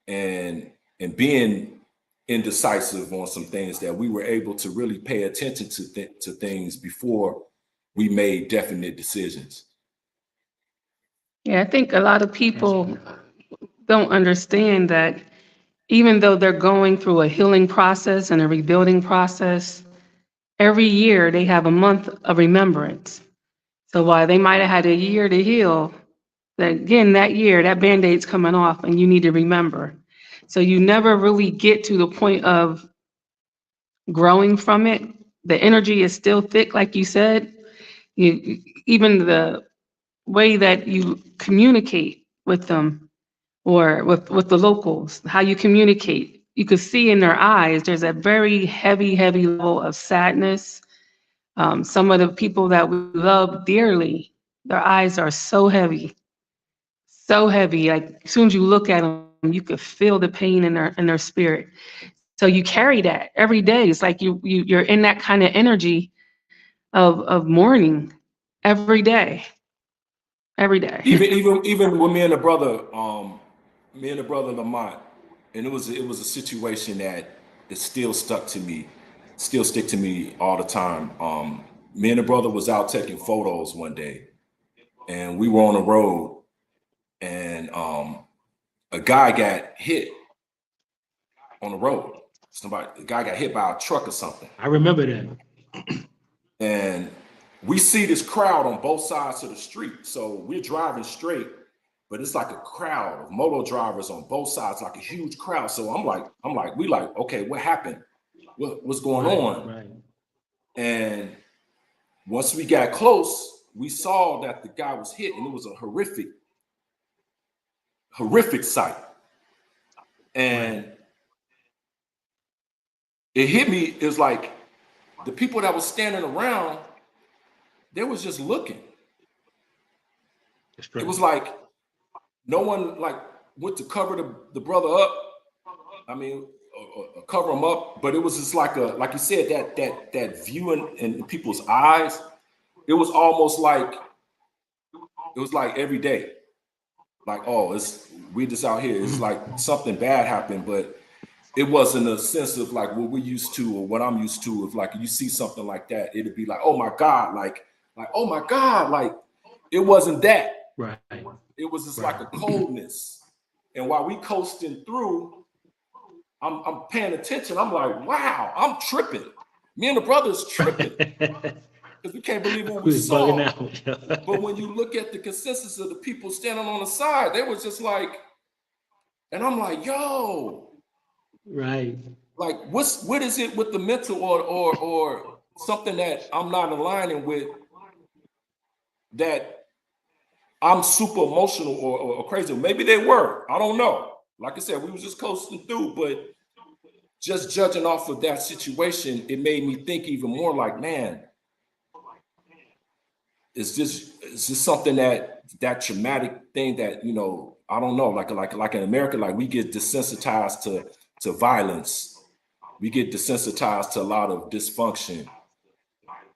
and being indecisive on some things, that we were able to really pay attention to things before we made definite decisions. Yeah, I think a lot of people don't understand that even though they're going through a healing process and a rebuilding process, every year they have a month of remembrance. So while they might have had a year to heal, that again, that year, that Band-Aid's coming off and you need to remember. So you never really get to the point of growing from it. The energy is still thick, like you said. Even the way that you communicate with them or with the locals, how you communicate, you could see in their eyes, there's a very heavy, heavy level of sadness. Some of the people that we love dearly, their eyes are so heavy, so heavy. Like as soon as you look at them, you could feel the pain in their spirit. So you carry that every day. It's like you're in that kind of energy of mourning every day, every day. Even with me and the brother Lamont, and it was a situation that it still stick to me all the time. Me and the brother was out taking photos one day, and we were on the road, and a guy got hit on the road. A guy got hit by a truck or something. I remember that. And we see this crowd on both sides of the street. So we're driving straight, but it's like a crowd of moto drivers on both sides, like a huge crowd. So I'm like, okay, what happened? What's going on? Right. And once we got close, we saw that the guy was hit, and it was a horrific sight. And it hit me. It was like the people that was standing around, they was just looking. It was like no one like went to cover the brother up. I mean, cover him up, but it was just like you said, that view in people's eyes. It was almost like every day, like, oh, we just out here. It's like something bad happened, but it wasn't a sense of like what we're used to or what I'm used to. If like you see something like that, it'd be like, oh my God, like oh my God, like it wasn't that. Right. It was just like a coldness. And while we coasting through, I'm paying attention. I'm like, wow, I'm tripping. Me and the brothers tripping because we can't believe what we saw. But when you look at the consensus of the people standing on the side, they was just like, and I'm like, yo. Right. Like, what is it with the mental or something that I'm not aligning with, that I'm super emotional or crazy? Maybe they were. I don't know. Like I said, we was just coasting through, but just judging off of that situation, it made me think even more like, man, it's just something that traumatic thing that, you know, I don't know, like in America, like we get desensitized to violence. We get desensitized to a lot of dysfunction.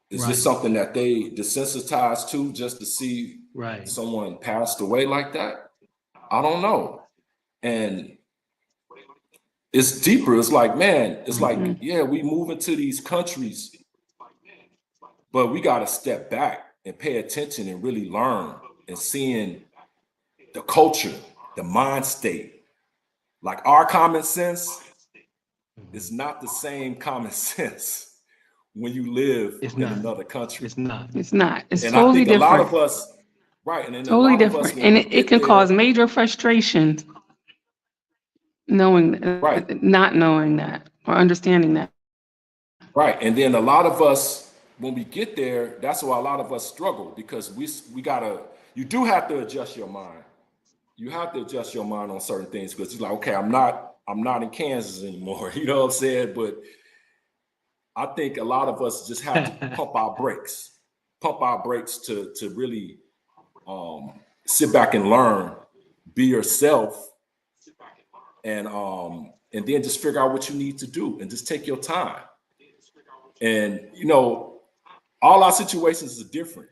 Is this something that they desensitized to just to see someone passed away like that? I don't know. And it's deeper. It's like, man, it's like, yeah, we move into these countries, but we got to step back and pay attention and really learn and seeing the culture, the mind state. Like our common sense is not the same common sense when you live in another country. It's not. It's and totally I think different. A lot of us, and then totally a lot different. Of us, and it can cause major frustration knowing, not knowing that or understanding that. Right. And then a lot of us, when we get there, that's why a lot of us struggle, because you do have to adjust your mind. You have to adjust your mind on certain things, because you're like, okay, I'm not in Kansas anymore. You know what I'm saying? But I think a lot of us just have to pump our brakes to really sit back and learn, be yourself, and then just figure out what you need to do and just take your time. And, you know, all our situations are different.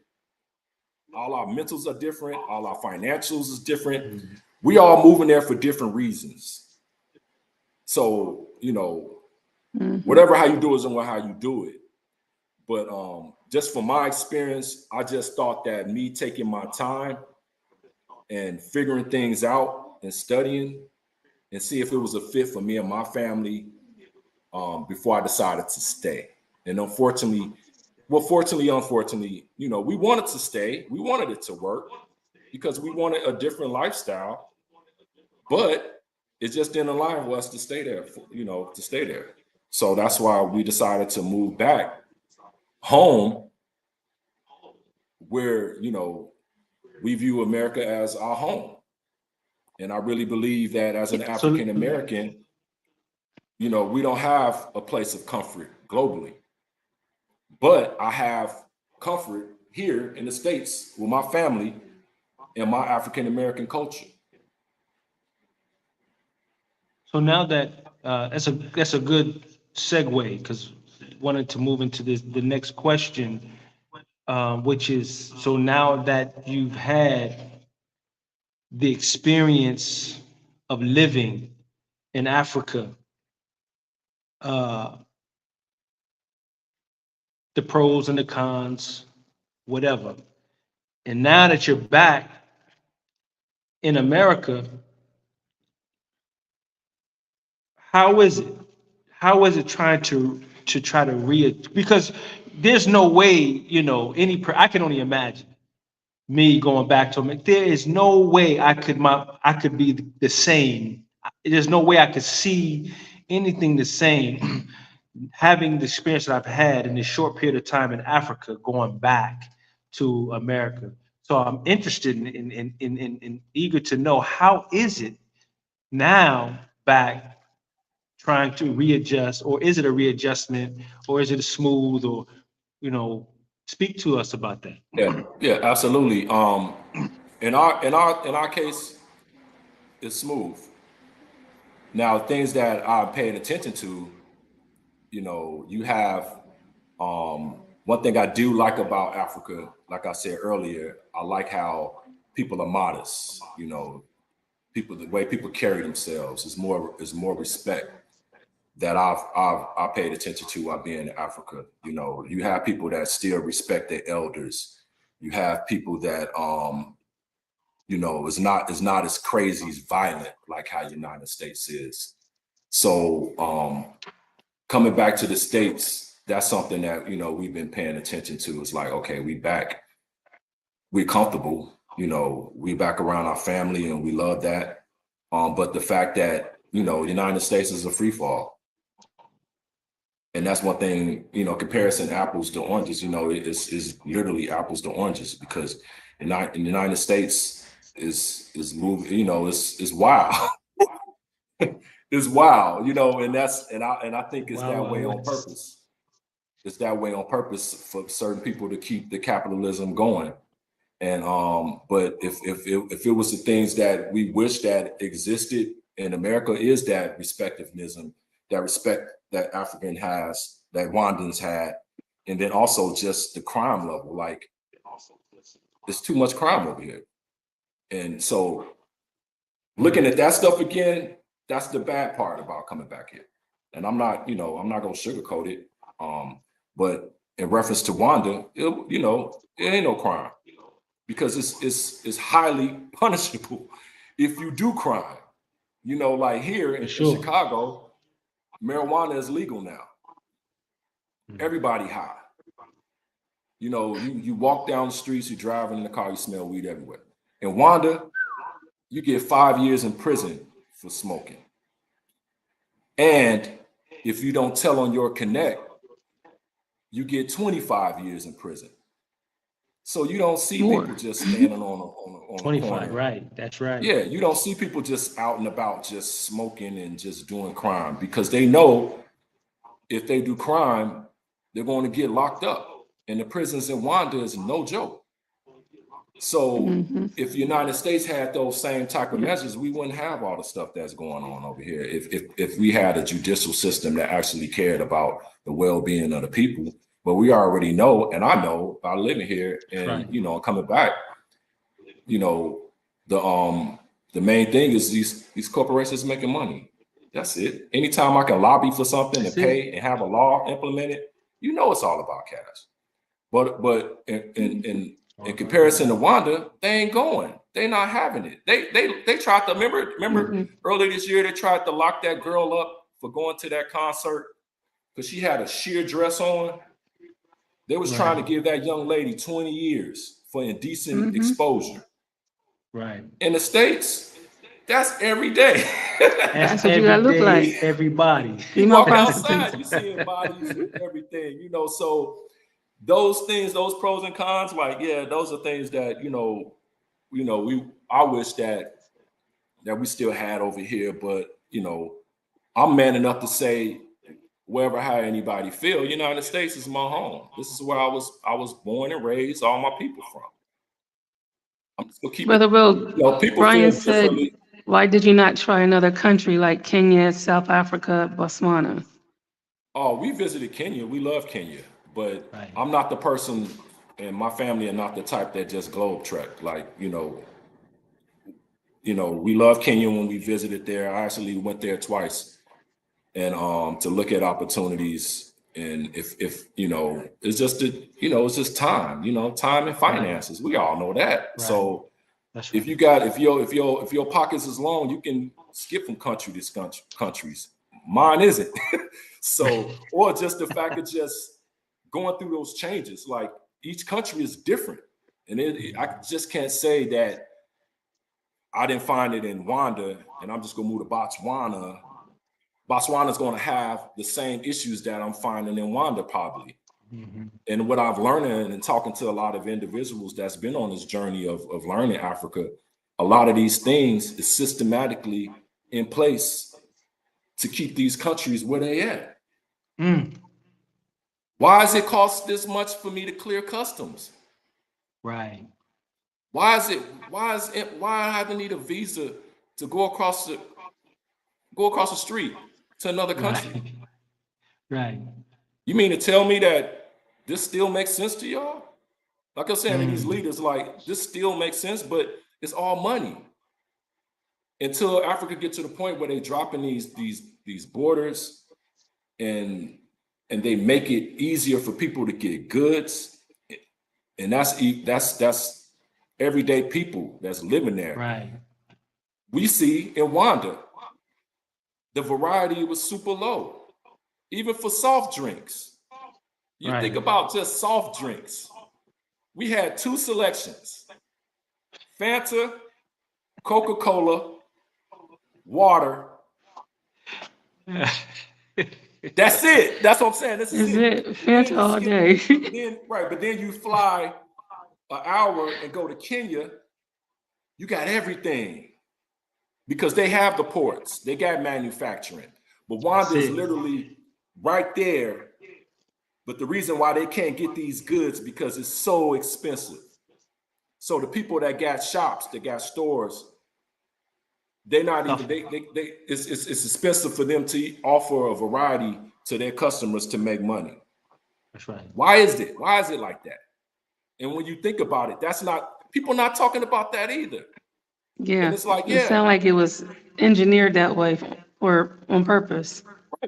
All our mentals are different. All our financials is different. We all moving there for different reasons. So, you know, whatever how you do is how you do it. But just from my experience, I just thought that me taking my time and figuring things out and studying and see if it was a fit for me and my family before I decided to stay. And unfortunately, you know, we wanted to stay. We wanted it to work. because we wanted a different lifestyle, but it just didn't align with us to stay there, to stay there. So that's why we decided to move back home, where, we view America as our home. And I really believe that as an African American, we don't have a place of comfort globally, but I have comfort here in the States with my family and my African American culture. So now that that's a good segue, because wanted to move into the next question, which is, so now that you've had the experience of living in Africa, the pros and the cons, whatever, and now that you're back in America, how is it? How is it trying to try to because there's no way, I can only imagine me going back to America. There is no way I could be the same. There's no way I could see anything the same having the experience that I've had in this short period of time in Africa going back to America. So I'm interested in eager to know, how is it now back trying to readjust, or is it a readjustment, or is it a smooth, or speak to us about that. Yeah, absolutely. In our case, it's smooth. Now, things that I'm paying attention to, you have one thing I do like about Africa, like I said earlier, I like how people are modest. The way people carry themselves is more respect that I've paid attention to while being in Africa. You have people that still respect their elders. You have people that is not as crazy, as violent like how United States is. So coming back to the States, that's something that we've been paying attention to. It's like, okay, we back, we're comfortable, we back around our family, and we love that. But the fact that the United States is a free fall. And that's one thing, comparison apples to oranges, is literally apples to oranges, because in the United States is moving, it's wild. It's wild, and I think it's that way on purpose. It's that way on purpose for certain people to keep the capitalism going. And but if it was the things that we wish that existed in America, is that respectivism, that respect that African has, that Rwandans had, and then also just the crime level. Like, there's too much crime over here. And so looking at that stuff again, that's the bad part about coming back here. And I'm not gonna sugarcoat it. But in reference to Rwanda, it ain't no crime, because it's highly punishable if you do crime. Like here in Chicago, marijuana is legal now. Everybody high. You walk down the streets, you drive in the car, you smell weed everywhere. In Rwanda, you get 5 years in prison for smoking. And if you don't tell on your connect, you get 25 years in prison. So you don't see people just standing on 25, corner. right? That's right. Yeah, you don't see people just out and about, just smoking and just doing crime, because they know if they do crime, they're going to get locked up. And the prisons in Rwanda is no joke. So if the United States had those same type of measures, we wouldn't have all the stuff that's going on over here. If we had a judicial system that actually cared about the well-being of the people. But we already know, and I know by living here and coming back, the main thing is these corporations making money. That's it. Anytime I can lobby for something and pay and have a law implemented, it's all about cash. But in comparison to Rwanda, they ain't going. They not having it. They tried to remember earlier this year, they tried to lock that girl up for going to that concert because she had a sheer dress on. They was trying to give that young lady 20 years for indecent exposure. Right. In the States, that's every day. That's what you gotta look like. Everybody. You Emo walk outside, prostitutes. you seeing bodies and everything, you know. So those things, those pros and cons, like, yeah, those are things that, I wish that we still had over here. But, I'm man enough to say, wherever how anybody feel, United States is my home. This is where I was born and raised, all my people from. I'm just gonna keep it. Brother Will, People Brian feel said, differently. why did you not try another country like Kenya, South Africa, Botswana? Oh, we visited Kenya. We love Kenya, but Right. I'm not the person, and my family are not the type that just globe trek. Like, we love Kenya when we visited there. I actually went there twice, and to look at opportunities. And if it's just it's just time, time and finances. We all know that. Right. So That's right. if your pockets is long, you can skip from country to countries. Mine isn't. So, or just the fact of just going through those changes. Like, each country is different, and I just can't say that I didn't find it in Rwanda and I'm just gonna move to Botswana. Botswana's going to have the same issues that I'm finding in Rwanda, probably. Mhm. And what I've learned, and talking to a lot of individuals that's been on this journey of learning Africa, a lot of these things is systematically in place to keep these countries where they at. Why does it cost this much for me to clear customs? Right. Why I have to need a visa to go across the street to another country? Right. You mean to tell me that this still makes sense to y'all? Like I'm saying to these leaders, like, this still makes sense, but it's all money. Until Africa gets to the point where they dropping these borders and they make it easier for people to get goods, and that's everyday people that's living there. Right. We see in Rwanda, the variety was super low, even for soft drinks. You Right. think about just soft drinks. We had 2 selections: Fanta, Coca-Cola, water. That's it. That's what I'm saying. This is it. Fanta all day. But then you fly an hour and go to Kenya, you got everything. Because they have the ports, they got manufacturing. But Rwanda is literally right there. But the reason why they can't get these goods because it's so expensive. So the people that got shops, that got stores, they're not even it's expensive for them to offer a variety to their customers to make money. That's right. Why is it? Why is it like that? And when you think about it, that's not, people not talking about that either. Yeah. And it's like, It sounded like it was engineered that way or on purpose.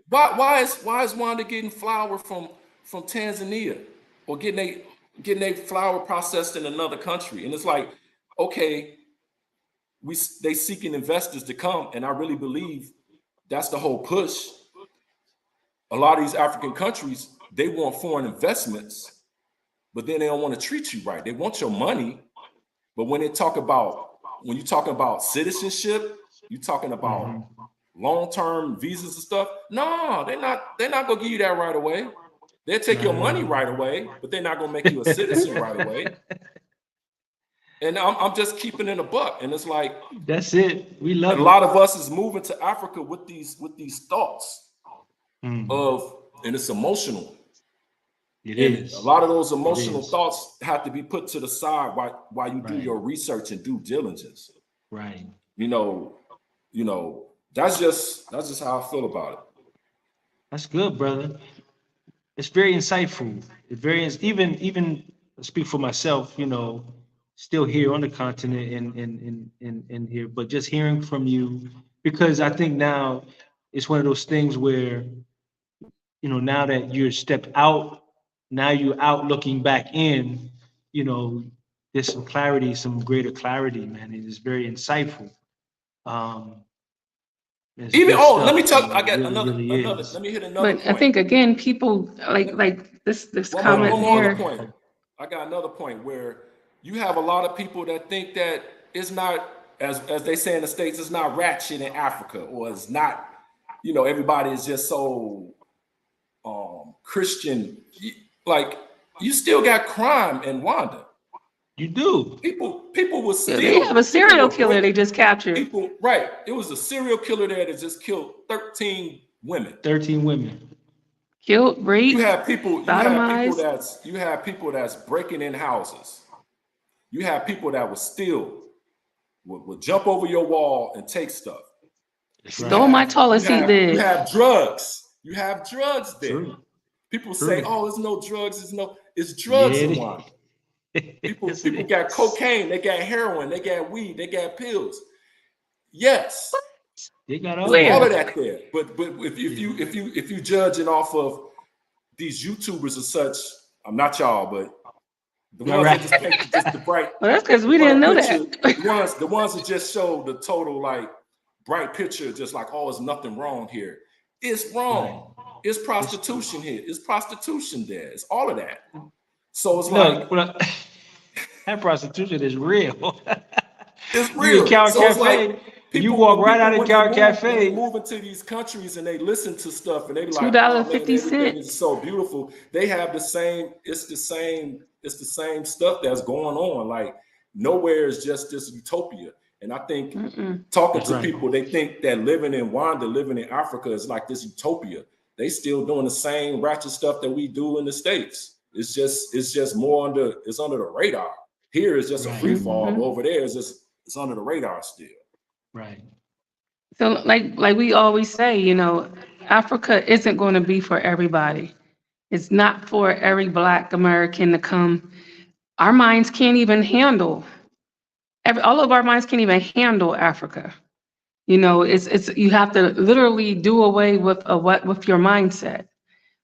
Why is Rwanda getting flour from Tanzania, or getting a flour processed in another country? And it's like, okay, they seeking investors to come, and I really believe that's the whole push. A lot of these African countries, they want foreign investments, but then they don't want to treat you right. They want your money, but when you talking about citizenship, you talking about long-term visas and stuff. No, they're not gonna give you that right away. They'll take your money right away, but they're not gonna make you a citizen right away. And I'm just keeping it a buck. And it's like, that's it. We love a lot of us is moving to Africa with these thoughts of, and it's emotional. It and is. A lot of those emotional thoughts have to be put to the side while you do your research and due diligence. Right. That's just how I feel about it. That's good, brother. It's very insightful. It very even speak for myself, still here on the continent and here, but just hearing from you, because I think now it's one of those things where, now that you're stepped out, now you're out looking back in, there's some clarity, some greater clarity, man. It is very insightful. Let me tell you, I got really another. is. Let me hit another But point. I think again, people like this One comment more here. point. I got another point where you have a lot of people that think that it's not, as they say in the States, it's not ratchet in Africa, or it's not, you know, everybody is just so Christian. Like, you still got crime in Rwanda. You do. People will steal. They have a serial killer they just captured. People, right. It was a serial killer there that just killed 13 women. 13 women. Killed, raped, You have people sodomized. that's breaking in houses. You have people that will steal, will jump over your wall and take stuff. Stole my toilet seat lid. You have drugs. You have drugs there. True. People True. say, "Oh, there's no drugs." It's drugs in Rwanda. People got cocaine, they got heroin, they got weed, they got pills. Yes, they got all of that there. But if you judge it off of these YouTubers and such, I'm not y'all, but the ones that just paint just the bright. Well, that's because we didn't know that. the ones that just show the total like bright picture, just like, oh, there's nothing wrong here. It's wrong. Right. It's prostitution here. It's prostitution there. It's all of that. So it's that prostitution is real. It's real. So it's like you walk right out of Carrot Cafe. They move into these countries and they listen to stuff and they be like, $2.50. It's so beautiful. They have the same. It's the same stuff that's going on. Like, nowhere is just this utopia. And I think talking to people, they think that living in Rwanda, living in Africa is like this utopia. They still doing the same ratchet stuff that we do in the States. It's just more under the radar. Here is just a free fall. Over there is it's under the radar still. Right. So like we always say, you know, Africa isn't going to be for everybody. It's not for every Black American to come. Our minds can't even handle all of our minds can't even handle Africa. You know, it's you have to literally do away with your mindset,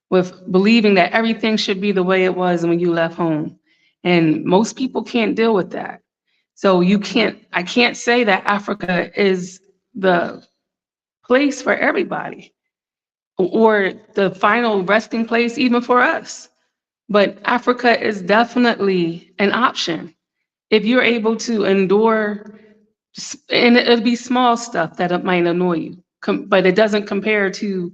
with believing that everything should be the way it was when you left home. And most people can't deal with that. So I can't say that Africa is the place for everybody or the final resting place even for us. But Africa is definitely an option if you're able to endure, and it'll be small stuff that it might annoy you, but it doesn't compare to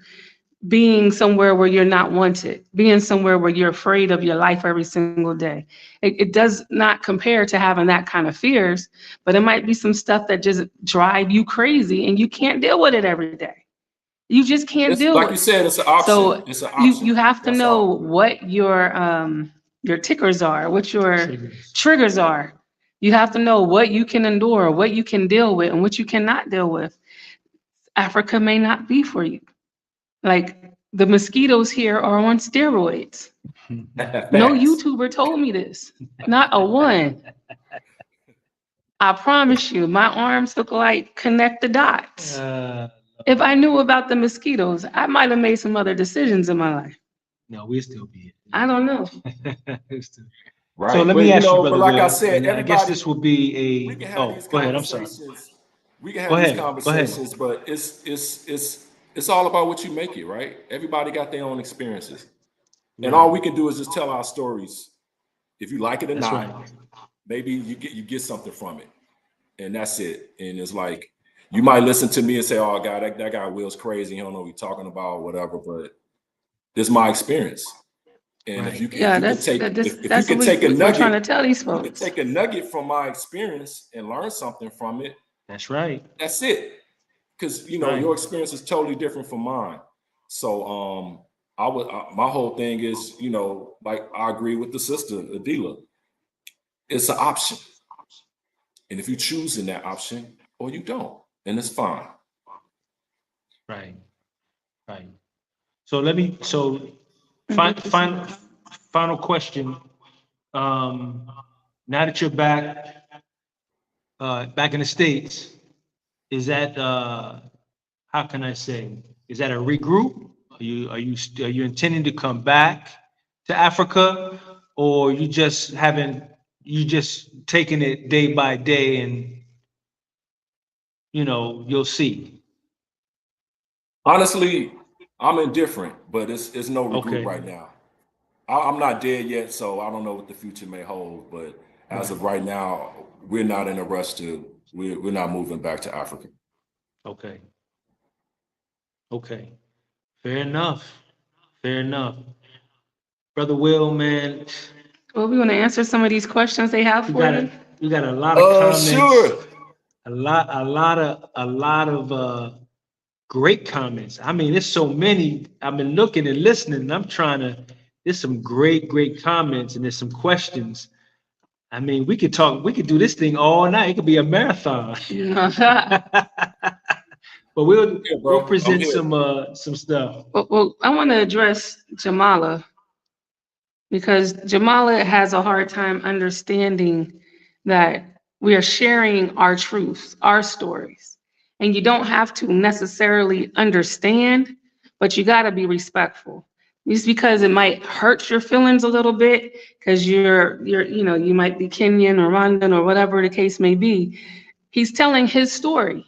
being somewhere where you're not wanted, being somewhere where you're afraid of your life every single day. It does not compare to having that kind of fears, but it might be some stuff that just drive you crazy and you can't deal with it every day. You just can't deal with it. Like you said, it's an option. So it's an option. You have to know what your tickers are, what your triggers are. You have to know what you can endure, what you can deal with, and what you cannot deal with. Africa may not be for you. Like, the mosquitoes here are on steroids. No YouTuber told me this. Not a one. I promise you, my arms look like connect the dots. If I knew about the mosquitoes, I might have made some other decisions in my life. No, we'll still be here. I don't know. Right. So let me ask you, Brother but like Will, I said, I guess this will be we can have go ahead. I'm sorry. We can have these conversations, but it's all about what you make it, right? Everybody got their own experiences. Right. And all we can do is just tell our stories. If you like it or not, maybe you get something from it. And that's it. And it's like, you might listen to me and say, "Oh God, that guy Will's crazy. He don't know what he's talking about, or whatever." But this is my experience. And if you can take a nugget, trying to tell these folks. You can take a nugget from my experience and learn something from it. That's right. That's it. Because your experience is totally different from mine. So my whole thing is, like, I agree with the sister Adilah. It's an option. And if you choose in that option or you don't, then it's fine. Right. So final question. Now that you're back in the States, is that how can I say? Is that a regroup? Are you intending to come back to Africa, or you just taking it day by day and you'll see? Honestly, I'm indifferent, but it's no regroup right now. I'm not dead yet, so I don't know what the future may hold. But as of right now, we're not in a rush we're not moving back to Africa. Okay. Okay. Fair enough. Fair enough. Brother Will, man, Well, we want to answer some of these questions they have we for got you. we got a lot of comments, Sure. a lot of great comments. I mean, there's so many. I've been looking and listening, and I'm trying to. There's some great comments, and there's some questions. I mean, we could do this thing all night. It could be a marathon. But we'll Yeah, bro. I'm present here. some stuff. Well, I want to address Jamala because Jamala has a hard time understanding that we are sharing our truths, our stories. And you don't have to necessarily understand, but you got to be respectful. Just because it might hurt your feelings a little bit, because you might be Kenyan or Rwandan or whatever the case may be. He's telling his story.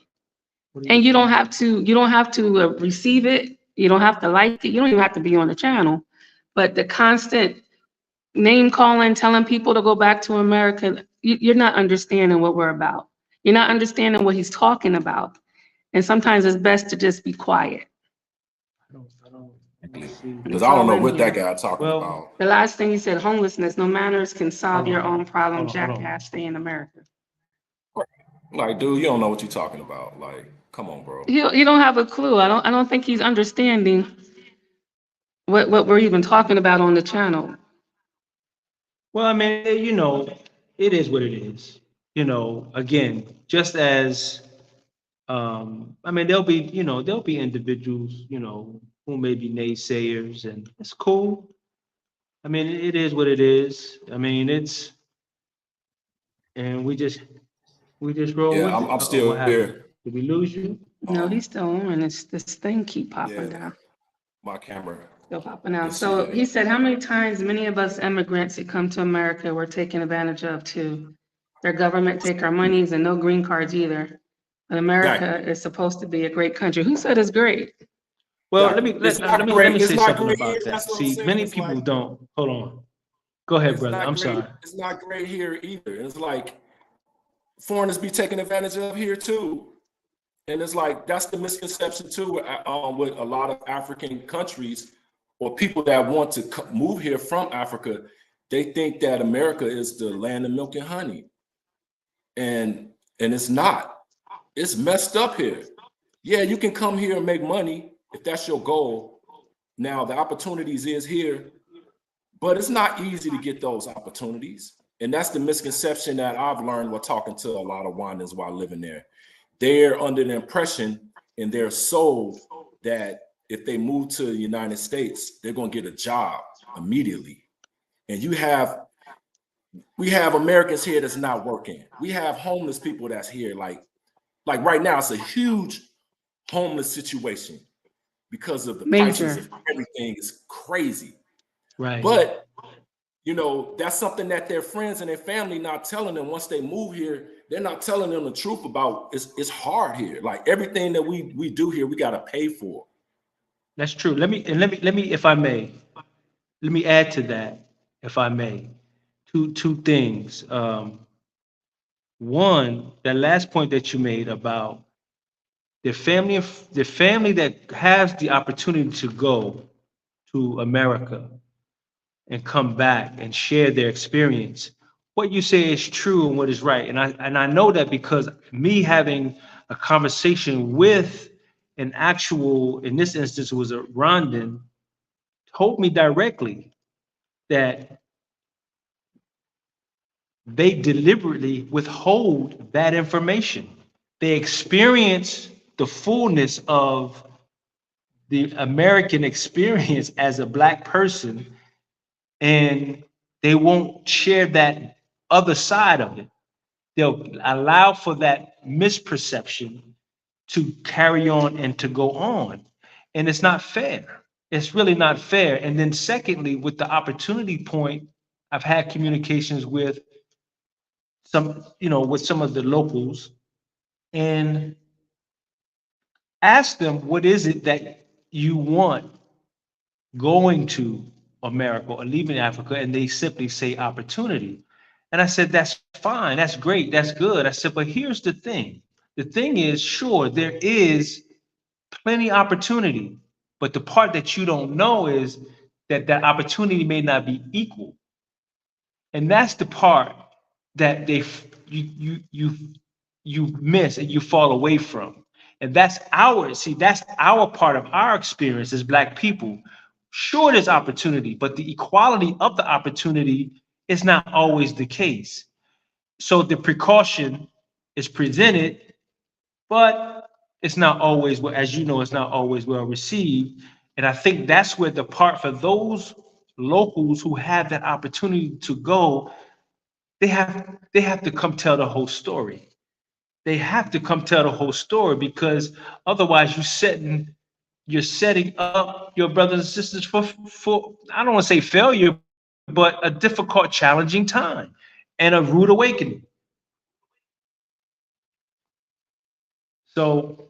And you don't have to receive it. You don't have to like it. You don't even have to be on the channel. But the constant name calling, telling people to go back to America, you're not understanding what we're about. You're not understanding what he's talking about. And sometimes it's best to just be quiet. Because I don't know what that guy talking Well, about. The last thing he said, homelessness, no manners can solve your own problem, Hold on. jackass, stay in America. Like, dude, you don't know what you're talking about. Like, come on, bro. He don't have a clue. I don't think he's understanding what we're even talking about on the channel. Well, I mean, it is what it is. Again, just as I mean, there'll be individuals, who may be naysayers, and it's cool. I mean, it is what it is. I mean, and we just roll Yeah, with I'm it. still What happened? here. Did we lose you? No, he's still on. It's this thing keep popping Yeah. down. My camera. Still popping out. Let's So see. he said, how many times many of us immigrants that come to America were taken advantage of too? Their government take our monies and no green cards either. But America is supposed to be a great country. Who said it's great? Well, Exactly. let It's not me great. let me It's say not something great about here. that. That's what I'm See, saying. many It's people like, don't. Hold on. Go ahead, it's brother. not I'm great. sorry. It's not great here either. It's like foreigners be taken advantage of here too. And it's like, that's the misconception too, with a lot of African countries or people that want to move here from Africa. They think that America is the land of milk and honey. And it's not. It's messed up here. Yeah, you can come here and make money if that's your goal. Now the opportunities is here, but it's not easy to get those opportunities. And that's the misconception that I've learned while talking to a lot of Rwandans while living there. They're under the impression in their soul that if they move to the United States, they're going to get a job immediately. And we have Americans here that's not working. We have homeless people that's here. Like right now, it's a huge homeless situation because of the prices of everything is crazy. Right. But that's something that their friends and their family not telling them. Once they move here, they're not telling them the truth about it's hard here. Like everything that we do here, we got to pay for. That's true. Let me, if I may, let me add to that, if I may. Two things. One, that last point that you made about the family that has the opportunity to go to America and come back and share their experience. What you say is true and what is right. And I know that because me having a conversation with an actual, in this instance, it was a Rwandan, told me directly that they deliberately withhold that information. They experience the fullness of the American experience as a Black person, and they won't share that other side of it. They'll allow for that misperception to carry on and to go on. And it's not fair. It's really not fair. And then secondly, with the opportunity point, I've had communications with some of the locals and ask them, what is it that you want going to America or leaving Africa? And they simply say opportunity. And I said, that's fine, that's great, that's good. I said, but here's the thing. The thing is, sure, there is plenty opportunity, but the part that you don't know is that that opportunity may not be equal. And that's the part that you miss and you fall away from. And that's that's our part of our experience as Black people. Sure, there's opportunity, but the equality of the opportunity is not always the case. So the precaution is presented, but it's not always, well, as you know, it's not always well received. And I think that's where the part for those locals who have that opportunity to go, they have to come tell the whole story. They have to come tell the whole story, because otherwise you're setting up your brothers and sisters for I don't want to say failure, but a difficult, challenging time and a rude awakening. So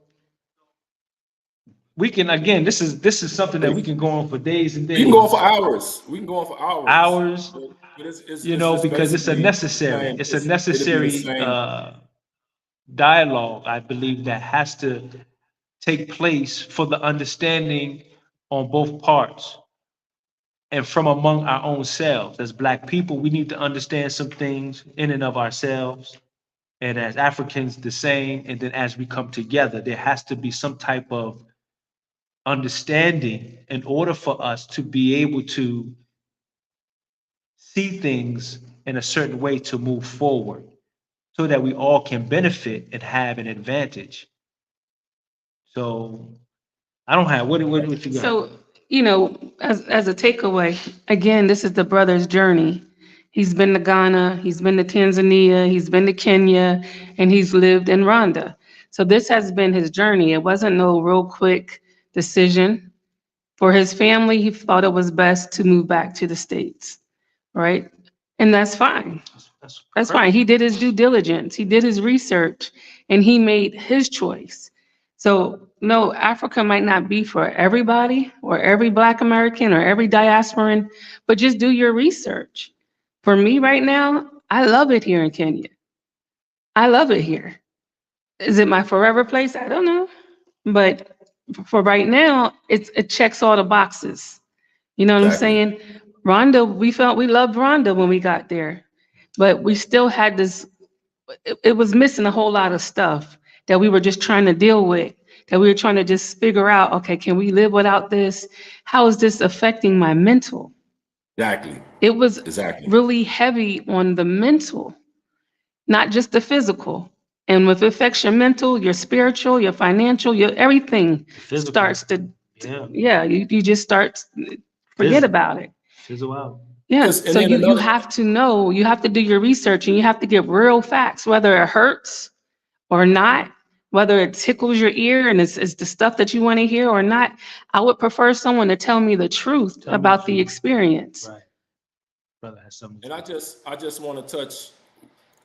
we can, again, this is something that we can go on for days and We can go on days, for hours. We can go on for hours. hours, But it's just because it's a basically the necessary, same. it's a It'll be the necessary same. dialogue, I believe, that has to take place for the understanding on both parts and from among our own selves. As Black people, we need to understand some things in and of ourselves. And as Africans, the same. And then as we come together, there has to be some type of understanding in order for us to be able to see things in a certain way to move forward so that we all can benefit and have an advantage. So I don't have, what you got? So, as a takeaway, again, this is the brother's journey. He's been to Ghana, he's been to Tanzania, he's been to Kenya, and he's lived in Rwanda. So this has been his journey. It wasn't no real quick decision. For his family, he thought it was best to move back to the States, right? And that's fine. That's fine. He did his due diligence, he did his research, and he made his choice. So, no, Africa might not be for everybody or every Black American or every diasporan, but just do your research. For me right now, I love it here in Kenya. I love it here. Is it my forever place? I don't know. But for right now, it checks all the boxes. You know what I'm Exactly. saying? Rwanda, we felt we loved Rwanda when we got there, but we still had this, it was missing a whole lot of stuff that we were just trying to deal with, that we were trying to just figure out, okay, can we live without this? How is this affecting my mental? Exactly. It was Exactly. really heavy on the mental, not just the physical. And if it affects your mental, your spiritual, your financial, your everything Physical. starts to, Yeah. yeah, you just start, forget Physical. about it. Fizzle out. Yeah, And so then you another, have to know, you have to do your research and you have to get real facts, whether it hurts or not, whether it tickles your ear and it's the stuff that you want to hear or not. I would prefer someone to tell me the truth Tell me about the the truth. experience. Right. Brother has something to and say. I just want to touch,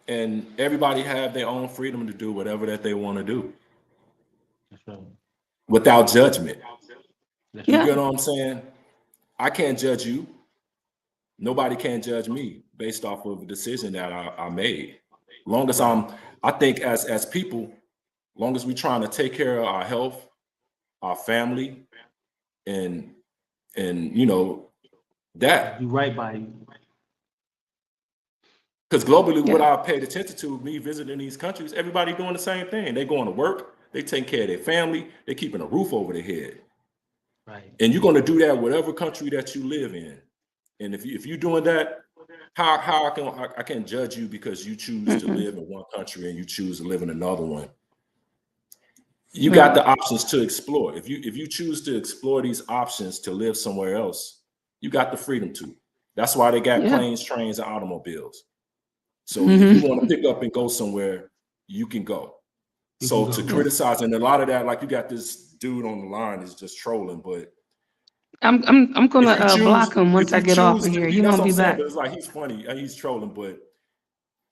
and everybody have their own freedom to do whatever that they want to do That's right. without judgment. That's You right. Yeah, get what I'm saying? I can't judge you. Nobody can judge me based off of a decision that I made. Long as Right. I think as people, long as we're trying to take care of our health, our family, and that, Do right by you. because globally, what yeah, I paid attention to, me visiting these countries, everybody doing the same thing. They going to work, they taking care of their family, they keeping a roof over their head. Right. And you're going to do that whatever country that you live in. And if you're doing that, how I can judge you because you choose to mm-mm, live in one country and you choose to live in another one. You got right, the options to explore. If you choose to explore these options to live somewhere else, you got the freedom to. That's why they got yeah. planes, trains, and automobiles. So if you want to Mhm. pick up and go somewhere, you can go. You can So to go. Yeah. criticize, and a lot of that, like you got this dude on the line is just trolling, but I'm gonna block him once if I you get off choose, of here. He that's won't what I'm be saying. back. But it's like he's funny and he's trolling, but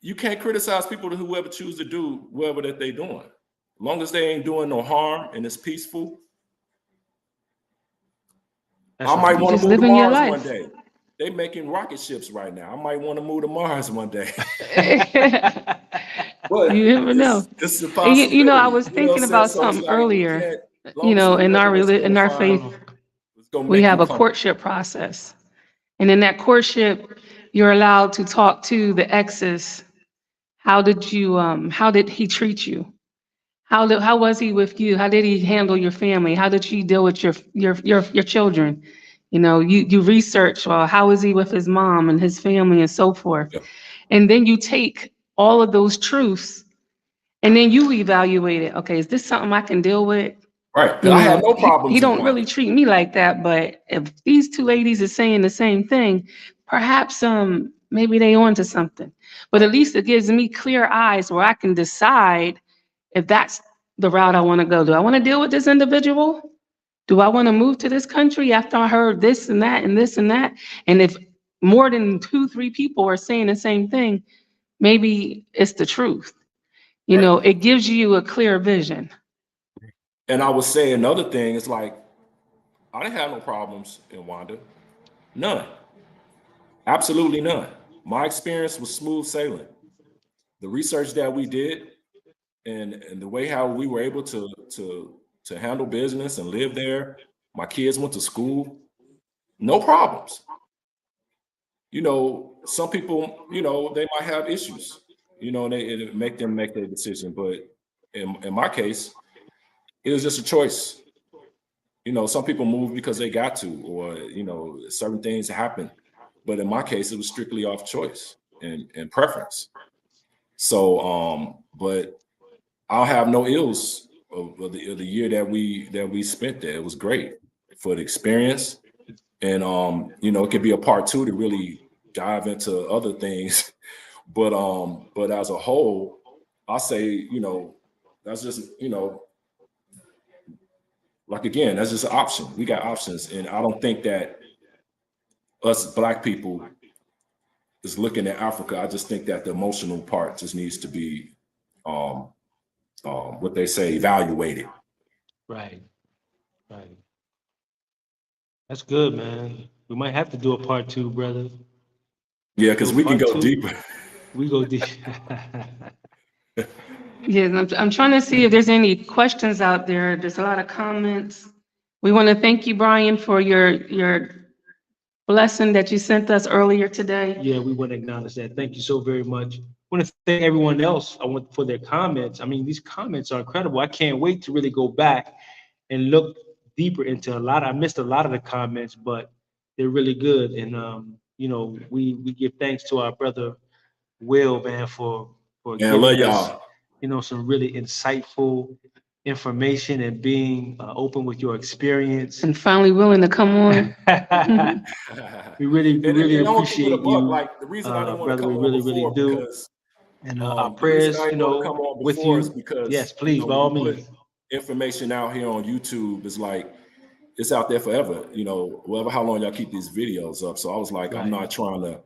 you can't criticize people to whoever choose to do whatever that they doing. As long as they ain't doing no harm and it's peaceful, That's I might right. You want to just move to living your Mars one life. day. they making rocket ships right now. I might want to move to Mars one day. But You never know. it's a And you know, I possibility. was You know what thinking I'm saying? about So it's something like we earlier. can't, as long You as know, we live what's in gonna our find, faith, it's gonna we make have you a comfortable. courtship process. And in that courtship, you're allowed to talk to the exes. How did he treat you? How was he with you? How did he handle your family? How did you deal with your children? You know, you research, well, how is he with his mom and his family and so forth. Yeah. And then you take all of those truths and then you evaluate it. Okay, is this something I can deal with? Right. Because You I had know, no he problems in don't really Rwanda. treat me like that, but if these two ladies are saying the same thing, perhaps maybe they onto something. But at Right. least it gives me clear eyes where I can decide if that's the route I want to go. Do I want to deal with this individual? Do I want to move to this country after I heard this and that and this and that? And if more than 2, 3 people are saying the same thing, maybe it's the truth. You Right. know, it gives you a clear vision. And I would say another thing is like, I didn't have no problems in Rwanda. None. Absolutely none. My experience was smooth sailing. The research that we did and the way how we were able to handle business and live there. My kids went to school, no problems. You know, some people, you know, they might have issues, you know, and it make them make their decision. But in my case, it was just a choice. You know, some people move because they got to, or, you know, certain things happen. But in my case, it was strictly off choice and preference. So, but I'll have no ills of the year that we spent there. It was great for the experience. And you know, it could be a part two to really dive into other things. But as a whole, I say, you know, that's just, you know, like again, that's just an option. We got options. And I don't think that us Black people is looking at Africa. I just think that the emotional part just needs to be um what they say, evaluated. Right, right. That's good, man. We might have to do a part two, brother. Yeah, Do because a we can part go two. deeper. We go deep. Yes, I'm trying to see if there's any questions out there. There's a lot of comments. We want to thank you, Brian, for your blessing that you sent us earlier today. Yeah, we want to acknowledge that. Thank you so very much. I want to thank everyone else. I want for their comments. I mean, these comments are incredible. I can't wait to really go back and look deeper into a lot. I missed a lot of the comments, but they're really good. And you know, we give thanks to our brother Will, man, for And I love giving us, y'all. you know, some really insightful information and being open with your experience. And finally willing to come on. We really And I'm gonna keep it a appreciate buck. you, Like the reason I didn't want to brother. come We on really before do. because And our the reason I prayers, you didn't want to come know, on with before is you. because Yes, you please, know by when all you put means. information out here on YouTube, it's like it's out there forever. You know, whatever how long y'all keep these videos up. So I was like, I'm Right. not trying to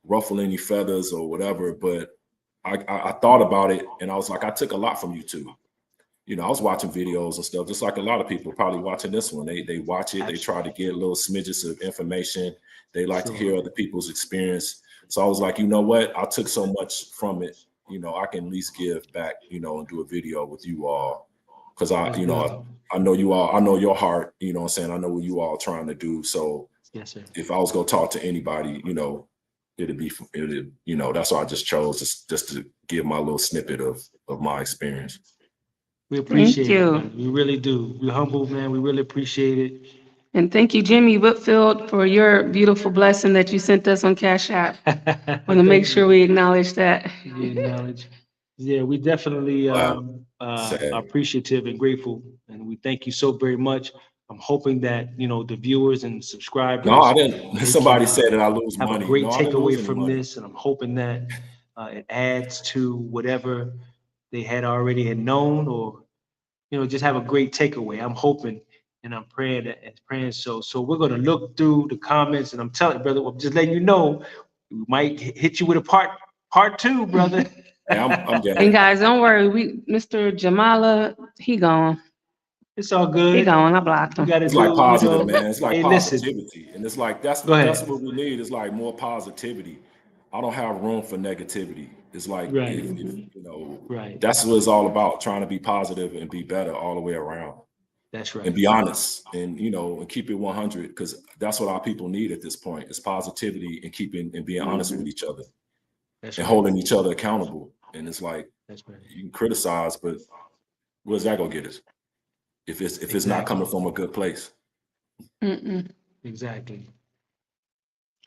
ruffle any feathers or whatever, but I thought about it and I was like, I took a lot from YouTube. You know, I was watching videos and stuff, just like a lot of people probably watching this one. They watch it, they try to get little smidges of information. They like to hear Sure. other people's experience. So I was like, you know what? I took so much from it, you know, I can at least give back, you know, and do a video with you all. Cause That's you good. know, I know you all, I know your heart, you know what I'm saying? I know what you all trying to do. So Yes, sir. if I was gonna talk to anybody, you know, you know, that's why I just chose just to give my little snippet of my experience. We Thank appreciate it, you. man. We really do. We're humble, man. We really appreciate it. And thank you, Jimmy Whitfield, for your beautiful blessing that you sent us on Cash App. Want to make Thank sure you. we acknowledge that. We acknowledge. Yeah, we definitely Wow. are Sad. appreciative and grateful, and we thank you so very much. I'm hoping that, you know, the viewers and No, I subscribers, didn't. they can Somebody said that I lose have a money. great No, I didn't takeaway lose any from money. this, and I'm hoping that it adds to whatever they had already had known, or, you know, just have a great takeaway. I'm hoping and I'm praying that and praying so. So we're gonna look through the comments, and I'm telling you, brother, I'm just letting you know, we might hit you with a part two, brother. Hey, I'm And game. guys, don't worry, Mr. Jamala, he gone. It's all He good. gone, I blocked You him. gotta It's like do, positive, man. It's like hey, listen, positivity, and it's like that's go that's ahead. what we need. It's like more positivity. I don't have room for negativity. It's like Right. if you know, Right. that's what it's all about. Trying to be positive and be better all the way around, That's and right. be honest, and and keep it 100, because that's what our people need at this point. It's positivity and keeping and being honest with each other That's and right. holding each other accountable. And it's like That's right. you can criticize, but where's that gonna get us if it's not coming from a good place? Mm-mm. Exactly.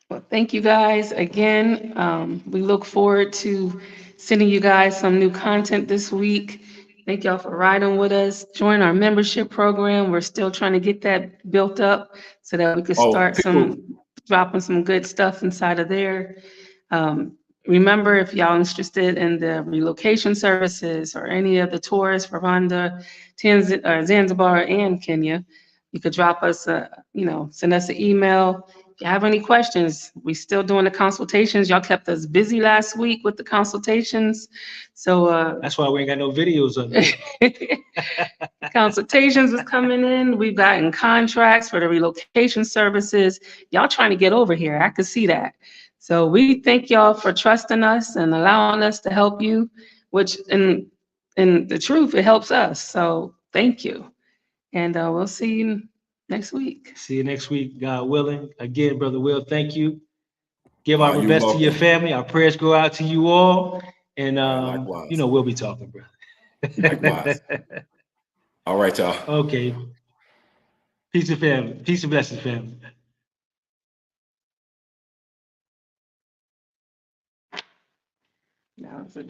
Well, thank you guys again. We look forward to sending you guys some new content this week. Thank y'all for riding with us. Join our membership program. We're still trying to get that built up so that we could Oh, start people, dropping some good stuff inside of there. Remember, if y'all interested in the relocation services or any of the tours for Rwanda, Zanzibar, and Kenya, you could drop us send us an email. If you have any questions, we still doing the consultations. Y'all kept us busy last week with the consultations. So That's why we ain't got no videos of it. consultations was coming in. We've gotten contracts for the relocation services. Y'all trying to get over here. I could see that. So we thank y'all for trusting us and allowing us to help you, which in the truth, it helps us. So thank you. And we'll see you next week. See you next week, God willing. Again, Brother Will, thank you. Give our you're best to your welcome. family. Our prayers go out to you all. And, Likewise. we'll be talking, brother. Likewise. All right, y'all. Okay. Peace and family. Peace and blessings, family. That was a good